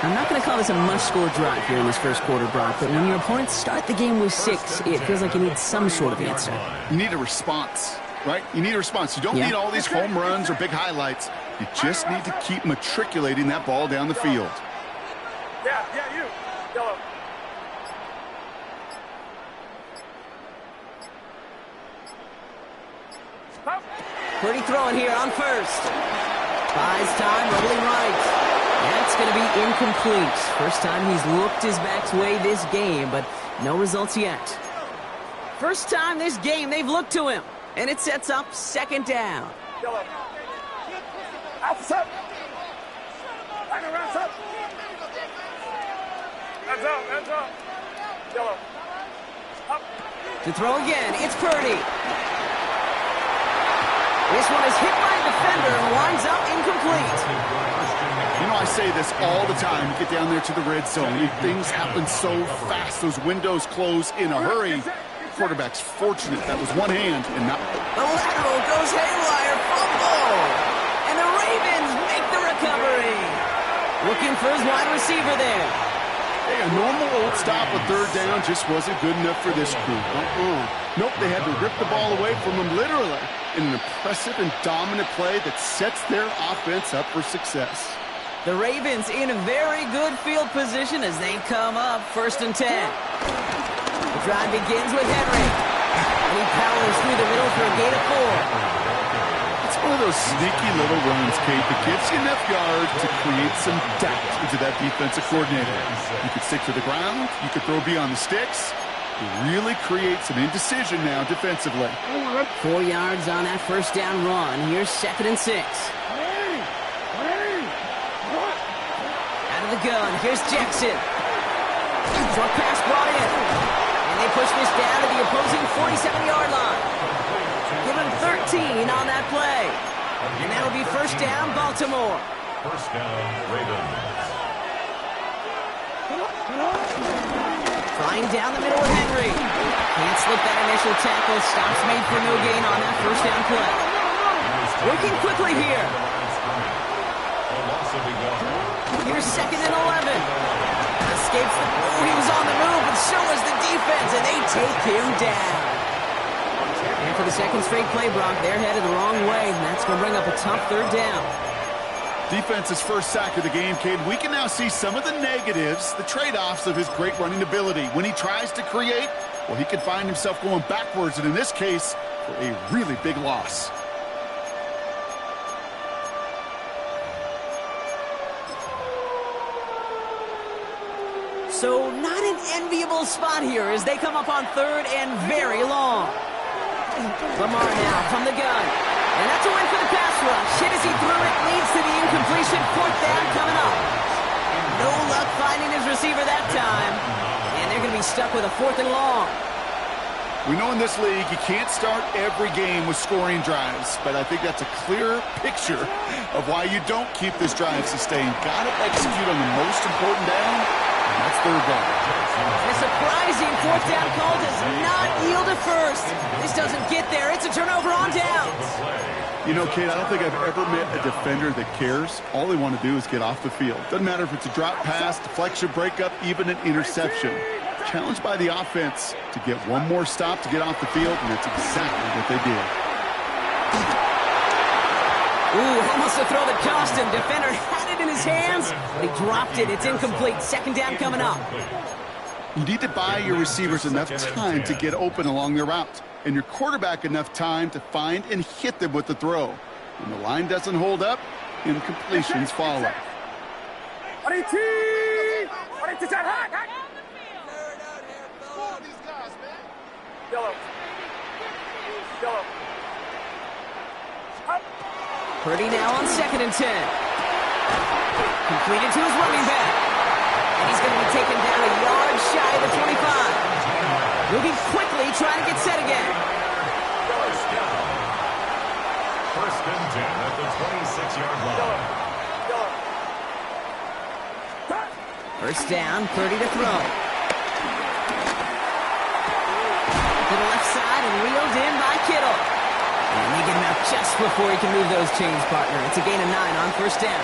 I'm not going to call this a must-score drive here in this first quarter, Brock, but when your opponents start the game with 6, it feels like you need some sort of answer. You need a response, right? You need a response. You don't need all these home runs or big highlights. You just need to keep matriculating that ball down the field. Yeah, you. Yellow. Up. Purdy throwing here on first. Buys time, rolling right. That's going to be incomplete. First time he's looked his back's way this game, but no results yet. First time this game they've looked to him, and it sets up second down. Yellow. Out, up. Back around, up. Hands up. Yellow. Up. To throw again, it's Purdy. This one is hit by a defender and winds up incomplete. You know, I say this all the time. You get down there to the red zone, things happen so fast. Those windows close in a hurry. Quarterback's fortunate that was one hand and not... The lateral goes haywire, fumble. And the Ravens make the recovery. Looking for his wide receiver there. Hey, a normal old stop at third down just wasn't good enough for this crew. Nope, they had to rip the ball away from him literally in an impressive and dominant play that sets their offense up for success. The Ravens in a very good field position as they come up first and 10. The drive begins with Henry. And he powers through the middle for a gain of 4. It's one of those sneaky little runs, Kate, that gives you enough yards to create some doubt into that defensive coordinator. You could stick to the ground. You could throw beyond the sticks. It really creates an indecision now defensively. 4 yards on that first down run. Here's 2nd and 6. Out of the gun. Here's Jackson. Short pass brought in. And they push this down to the opposing 47-yard line. Give him 13 on that play. And that'll be first down, Baltimore. First down, Ravens. Flying down the middle of Henry. Can't slip that initial tackle. Stops made for no gain on that first down play. Working quickly here. Here's 2nd and 11. Escapes the... Oh, he was on the move, but so was the defense, and they take him down. And for the second straight play, Brock, they're headed the wrong way, and that's going to bring up a tough third down. Defense's first sack of the game, Cade. We can now see some of the negatives, the trade-offs of his great running ability. When he tries to create, well, he can find himself going backwards, and in this case, for a really big loss. So not an enviable spot here as they come up on 3rd and very long. Lamar now from the gun. And that's a win for the pass rush. Hit as he threw it, leads to the incompletion. 4th down coming up. No luck finding his receiver that time. And they're going to be stuck with a 4th and long. We know in this league you can't start every game with scoring drives, but I think that's a clear picture of why you don't keep this drive sustained. Got to execute on the most important down, and that's 3rd down. A surprising 4th down call does not yield a first. This doesn't get there. It's a turnover on downs. You know, Kate, I don't think I've ever met a defender that cares. All they want to do is get off the field. Doesn't matter if it's a drop pass, deflection, breakup, even an interception. Challenged by the offense to get one more stop to get off the field, and that's exactly what they did. Ooh, almost a throw that cost him. Defender had it in his hands, but he dropped it. It's incomplete. 2nd down coming up. You need to buy your receivers enough time to get open along their route, and your quarterback enough time to find and hit them with the throw. When the line doesn't hold up, incompletions follow. Purdy now on 2nd and 10. Completed to his running back. And he's going to be taken down a yard shy of the 25. Moving quickly, trying to get set again. First and 10 at the 26-yard line. First down, Purdy to throw. To the left side and reeled in by Kittle. And they get him out just before he can move those chains, partner. It's a gain of 9 on first down.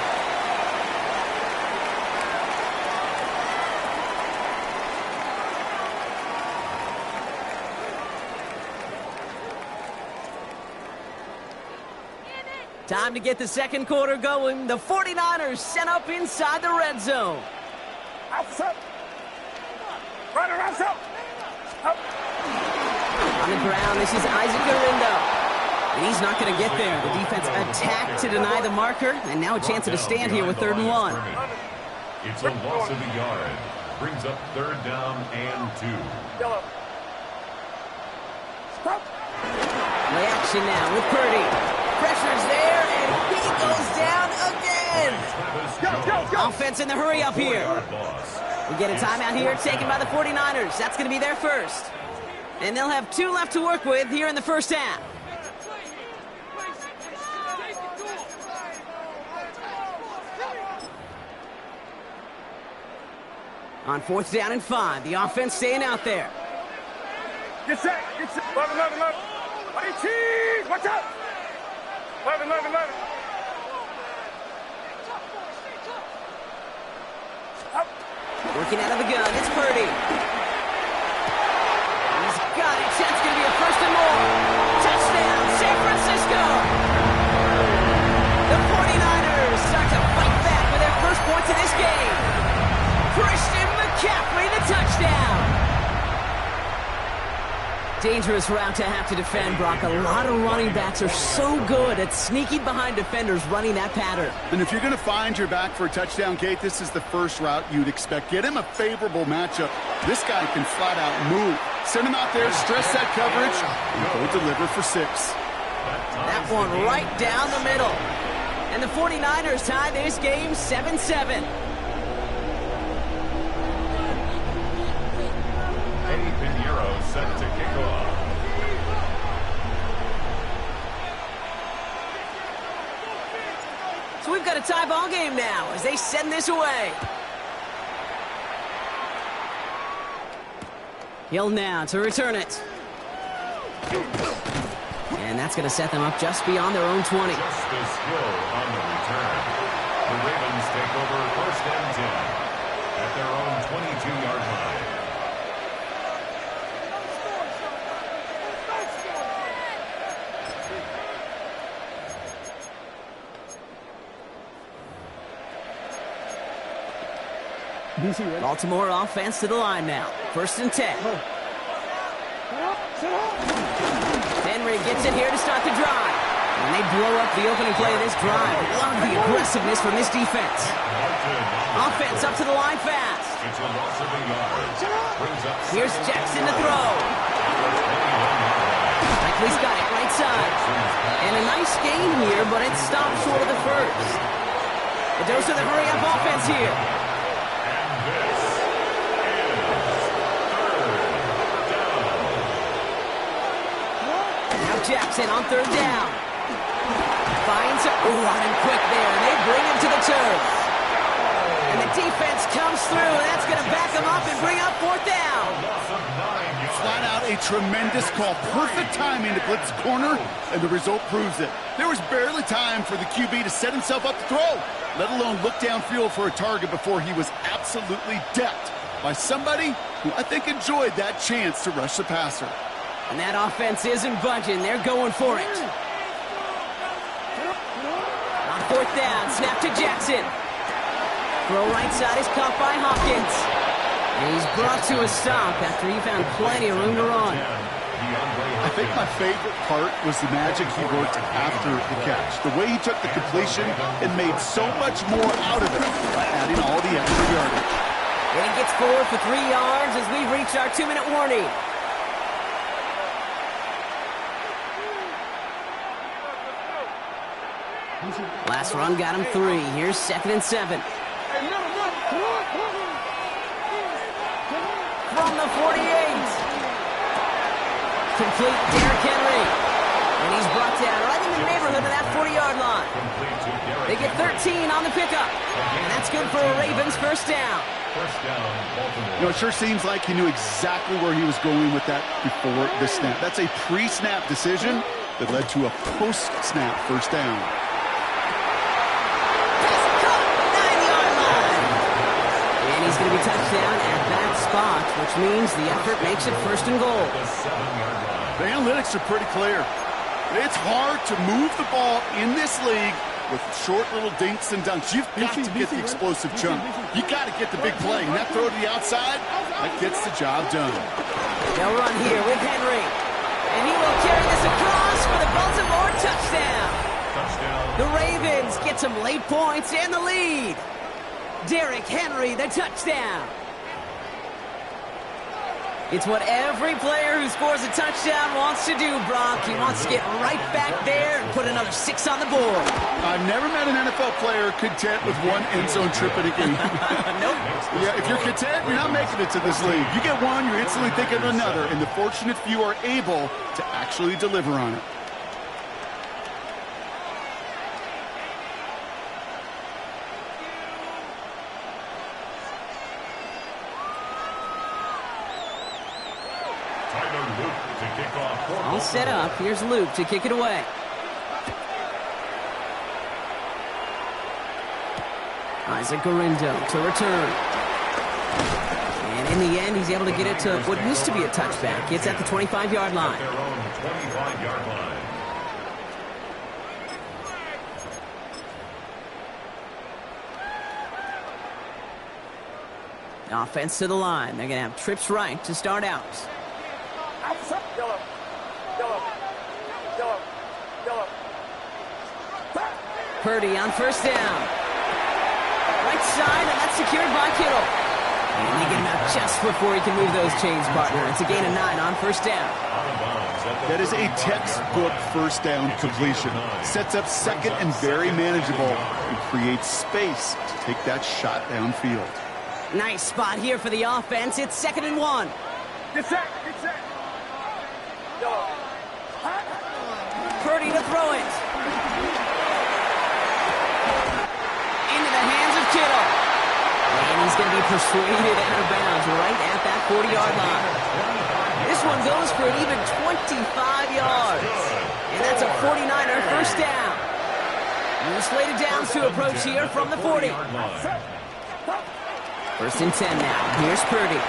Time to get the second quarter going. The 49ers sent up inside the red zone. On the ground, this is Isaac Garindo. And he's not going to get there. The defense attacked to deny the marker, and now a chance at a stand here with 3rd and 1. It's a loss of a yard. Brings up 3rd down and 2. Play action now with Purdy. Pressure's there, and he goes down again. Offense in the hurry up here. We get a timeout here taken by the 49ers. That's going to be their first. And they'll have 2 left to work with here in the first half. On 4th down and 5, the offense staying out there. Get set, get set. 11, 11, 11. 18, watch out. 11, 11, 11. Working out of the gun, it's Purdy. He's got it. That's going to be a first and more. Touchdown, San Francisco. The 49ers start to fight back with their first points of this game. Christian McCaffrey, the touchdown. Dangerous route to have to defend, Brock. A lot of running backs are so good at sneaking behind defenders running that pattern. And if you're going to find your back for a touchdown, Kate, this is the first route you'd expect. Get him a favorable matchup. This guy can flat out move. Send him out there, stress that coverage, and go deliver for 6. That one right down the middle. And the 49ers tie this game 7-7. Eddie Pinheiro set to kick off. So we've got a tie ball game now as they send this away. Hill now to return it. And that's going to set them up just beyond their own 20. Just as skill on the return. The Ravens take over 1st and 10 at their own 22-yard line. Baltimore offense to the line now. 1st and 10. Henry gets it here to start the drive. And they blow up the opening play of this drive. Love the aggressiveness from this defense. Offense up to the line fast. It's a loss of a yard. Here's Jackson to throw. Likely's got it right side. And a nice gain here, but it stopped short of the first. The dose of the hurry-up offense here. Jackson on 3rd down. Finds it. Ooh, on him quick there. And they bring him to the turf. And the defense comes through. And that's going to back him up and bring up 4th down. Flat out a tremendous call. Perfect timing to blitz corner, and the result proves it. There was barely time for the QB to set himself up to throw, let alone look downfield for a target before he was absolutely decked by somebody who I think enjoyed that chance to rush the passer. And that offense isn't budging. They're going for it. On 4th down, snap to Jackson. Throw right side is caught by Hopkins. And he's brought to a stop after he found plenty of room to run. I think my favorite part was the magic he worked after the catch. The way he took the completion and made so much more out of it by adding all the extra yardage. And he gets forward for 3 yards as we reach our 2-minute warning. Last run got him 3. Here's 2nd and 7. From the 48. Complete Derrick Henry. And he's brought down right in the neighborhood of that 40-yard line. They get 13 on the pickup. And that's good for a Ravens 1st down. You know, it sure seems like he knew exactly where he was going with that before the snap. That's a pre-snap decision that led to a post-snap 1st down. He's going to be touchdown at that spot, which means the effort makes it 1st and goal. The analytics are pretty clear. It's hard to move the ball in this league with short little dinks and dunks. You've got to get the explosive chunk. You got to get the big play. And that throw to the outside, that gets the job done. They'll run here with Henry. And he will carry this across for the Baltimore touchdown. The Ravens get some late points and the lead. Derrick Henry, the touchdown. It's what every player who scores a touchdown wants to do, Brock. He wants to get right back there and put another 6 on the board. I've never met an NFL player content with one end zone trip in a game. Nope. Yeah, if you're content, you're not making it to this league. You get one, you're instantly thinking of another, and the fortunate few are able to actually deliver on it. All set up. Here's Luke to kick it away. Isaac Gurindo to return. And in the end, he's able to get it to what used to be a touchback. It's at the 25-yard line. Their own 25-yard line. Offense to the line. They're going to have trips right to start out. Outside. Yellow. Yellow. Yellow. Yellow. Purdy on first down. Right side, and that's secured by Kittle. And they get him out just before he can move those chains, partner. It's a gain of 9 on first down. That is a textbook first down completion. Sets up second and very manageable and creates space to take that shot downfield. Nice spot here for the offense. It's 2nd and 1. Get set. Get set. Yellow. Purdy to throw it. Into the hands of Kittle. And he's going to be persuaded out of bounds right at that 40-yard line. This one goes for an even 25 yards. And that's a 49er first down. New slated downs to approach here from the 40. First and 10 now. Here's Purdy.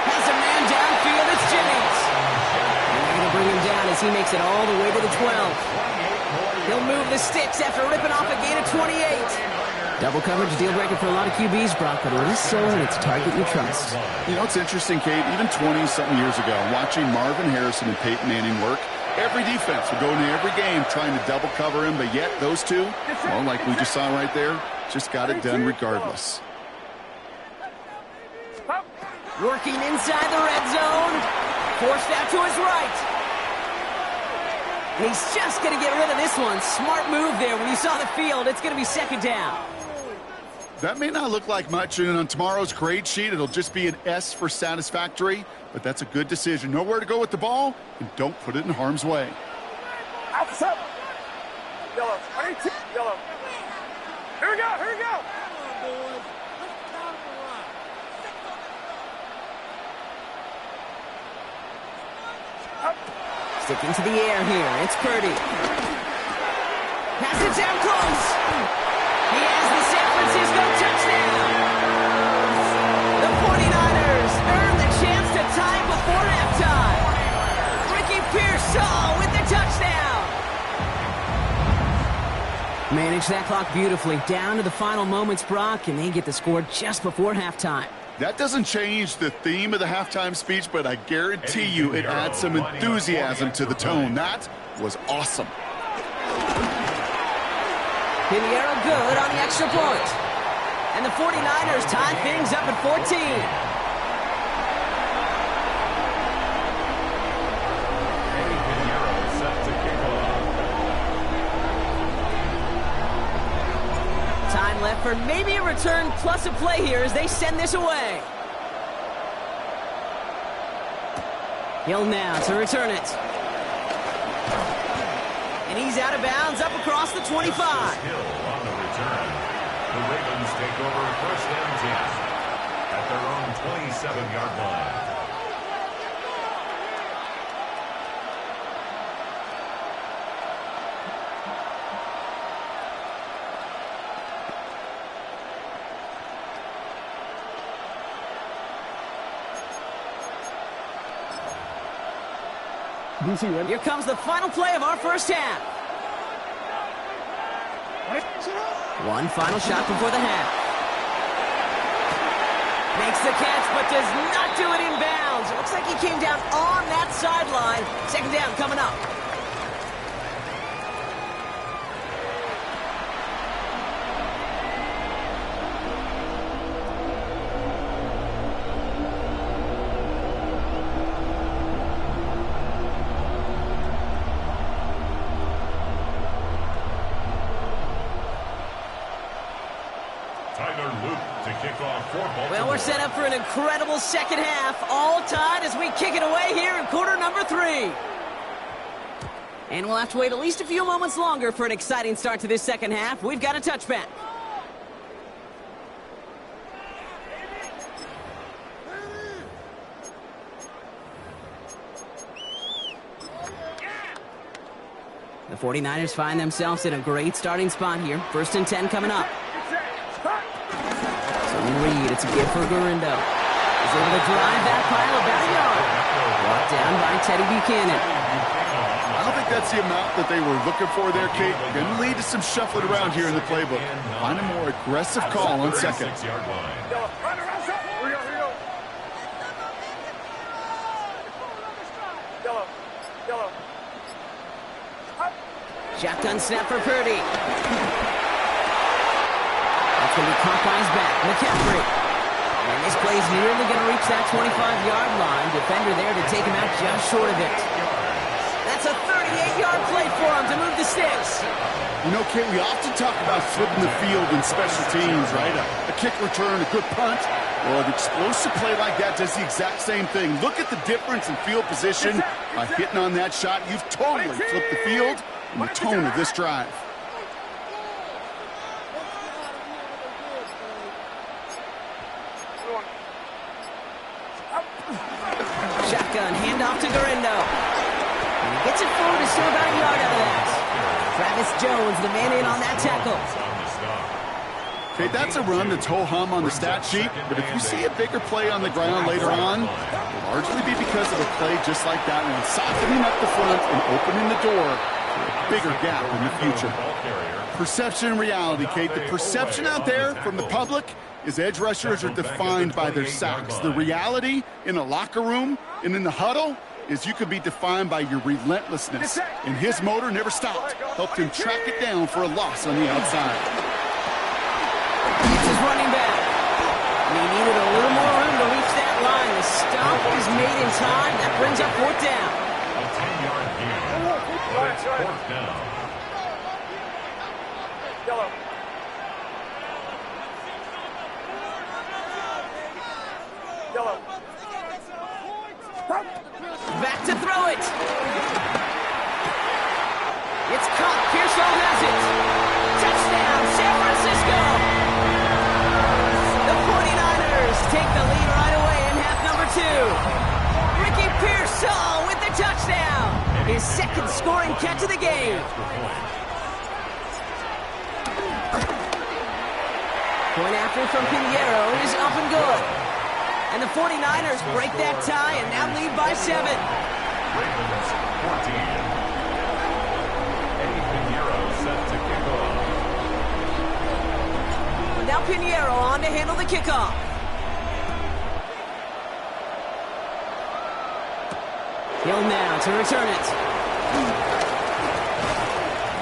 Has a man downfield. It's Jennings. And they're going to bring him down as he makes it all the way to the 12. He'll move the sticks after ripping off a gain of 28. Double coverage deal breaker for a lot of QBs, Brock, but it is so when it's target you trust. You know, it's interesting, Kate, even 20-something years ago, watching Marvin Harrison and Peyton Manning work, every defense would go into every game trying to double cover him, but yet those two, well, like we just saw right there, just got it done regardless. Working inside the red zone. Forced out to his right. And he's just going to get rid of this one. Smart move there. When you saw the field, it's going to be 2nd down. That may not look like much, and on tomorrow's grade sheet, it'll just be an S for satisfactory, but that's a good decision. Know where to go with the ball, and don't put it in harm's way. Outside. Yellow. 22. Yellow. Here we go. Here we go. Sticking to the air here. It's Purdy. Pass it down close. He has the San Francisco touchdown. The 49ers earn the chance to tie before halftime. Ricky Pearsall with the touchdown. Manage that clock beautifully. Down to the final moments, Brock, and they get the score just before halftime. That doesn't change the theme of the halftime speech, but I guarantee you it adds some enthusiasm to the tone. That was awesome. Pinheiro good on the extra point. And the 49ers tie things up at 14. Left for maybe a return plus a play here as they send this away. Hill now to return it. And he's out of bounds up across the 25. Hill on the return. The Ravens take over 1st and 10 at their own 27-yard line. Here comes the final play of our first half. One final shot before the half. Makes the catch, but does not do it in bounds. It looks like he came down on that sideline. 2nd down coming up. Well, we're set up for an incredible 2nd half. All tied as we kick it away here in quarter number 3. And we'll have to wait at least a few moments longer for an exciting start to this 2nd half. We've got a touchback. The 49ers find themselves in a great starting spot here. 1st and 10 coming up. Reed, it's a give for Gurindo. He's able to drive that pile about a yard. Brought down by Teddy Buchanan. I don't think that's the amount that they were looking for there, Kate. Going to lead to some shuffling around here in the playbook. Find a more aggressive call on 2nd. Shotgun snap for Purdy. That's going to be caught by his back. McCaffrey. And this play is nearly going to reach that 25-yard line. Defender there to take him out just short of it. That's a 38-yard play for him to move the sticks. You know, Kate, we often talk about flipping the field in special teams, right? A kick return, a good punt. Well, an explosive play like that does the exact same thing. Look at the difference in field position. By hitting on that shot, you've totally flipped the field and the tone of this drive. Shotgun, handoff to Garindo. And he gets it forward, is still about a yard out of that. Travis Jones, the man in on that tackle. Okay, that's a run that's ho-hum on the stat sheet, but if you see a bigger play on the ground later on, it'll largely be because of a play just like that one, softening up the front and opening the door for a bigger gap in the future. Perception and reality, Kate. The perception out there from the public is edge rushers are defined by their sacks. The reality in a locker room and in the huddle is you could be defined by your relentlessness. And his motor never stopped. Helped him track it down for a loss on the outside. It's his running back. And he needed a little more room to reach that line. The stop is made in time. That brings up fourth down. A 10-yard gain. It's fourth down. Yellow. Yellow. Back to throw it. It's caught. Pearsall has it. Touchdown, San Francisco. The 49ers take the lead right away in half number 2. Ricky Pearsall with the touchdown. His second scoring catch of the game. Point after from Pinheiro is up and good. And the 49ers break that tie and now lead by 7. Ravens 14. Eddie Pinheiro set to kick off. Now Pinheiro on to handle the kickoff. Hill now to return it.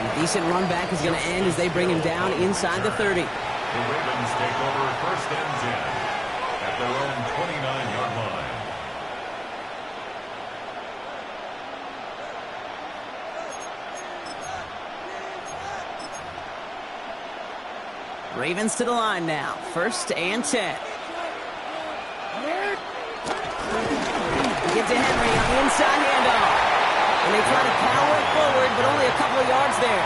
A decent run back is going to end as they bring him down inside the 30. The Ravens take over first and 10 at their own 29-yard line. Ravens to the line now. First and 10. Get to Henry on the inside handoff. And they try to power it forward, but only a couple of yards there.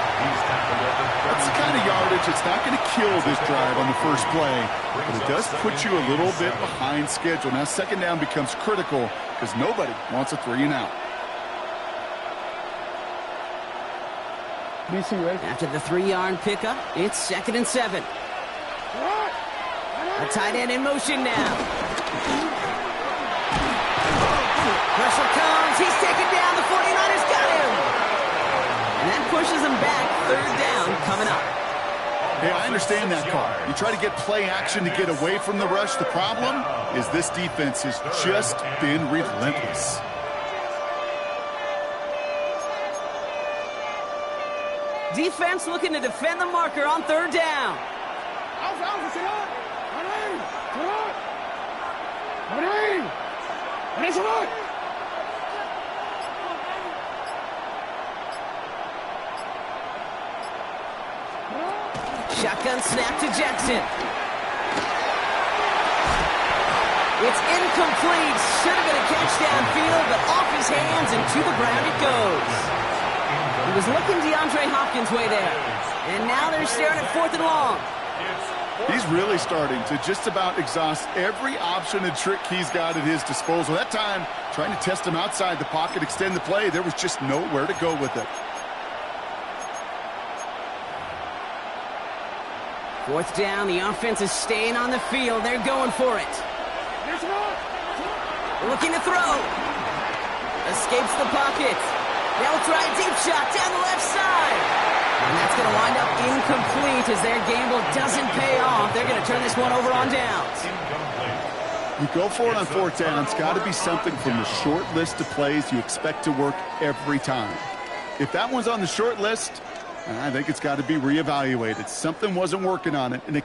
That's the kind of yardage that's not going to kill this drive on the first play, but it does put you a little bit behind schedule. Now second down becomes critical because nobody wants a 3-and-out. After the 3-yard pickup, it's second and 7. A tight end in motion now. Pressure comes. He's taken down. The 49ers got him. And that pushes him back. Third down coming up. Hey, I understand that call. You try to get play action to get away from the rush. The problem is this defense has just been relentless. Defense looking to defend the marker on third down. Shotgun snap to Jackson. It's incomplete. Should have been a catch downfield, but off his hands and to the ground it goes. He was looking DeAndre Hopkins' way there. And now they're staring at 4th and long. He's really starting to just about exhaust every option and trick he's got at his disposal. That time, trying to test him outside the pocket, extend the play, there was just nowhere to go with it. 4th down, the offense is staying on the field. They're going for it. Looking to throw. Escapes the pocket. They'll try a deep shot down the left side. And that's going to wind up incomplete as their gamble doesn't pay off. They're going to turn this one over on downs. You go for it on 4th down. It's got to be something from the short list of plays you expect to work every time. If that one's on the short list, And I think it's got to be reevaluated. Something wasn't working on it. And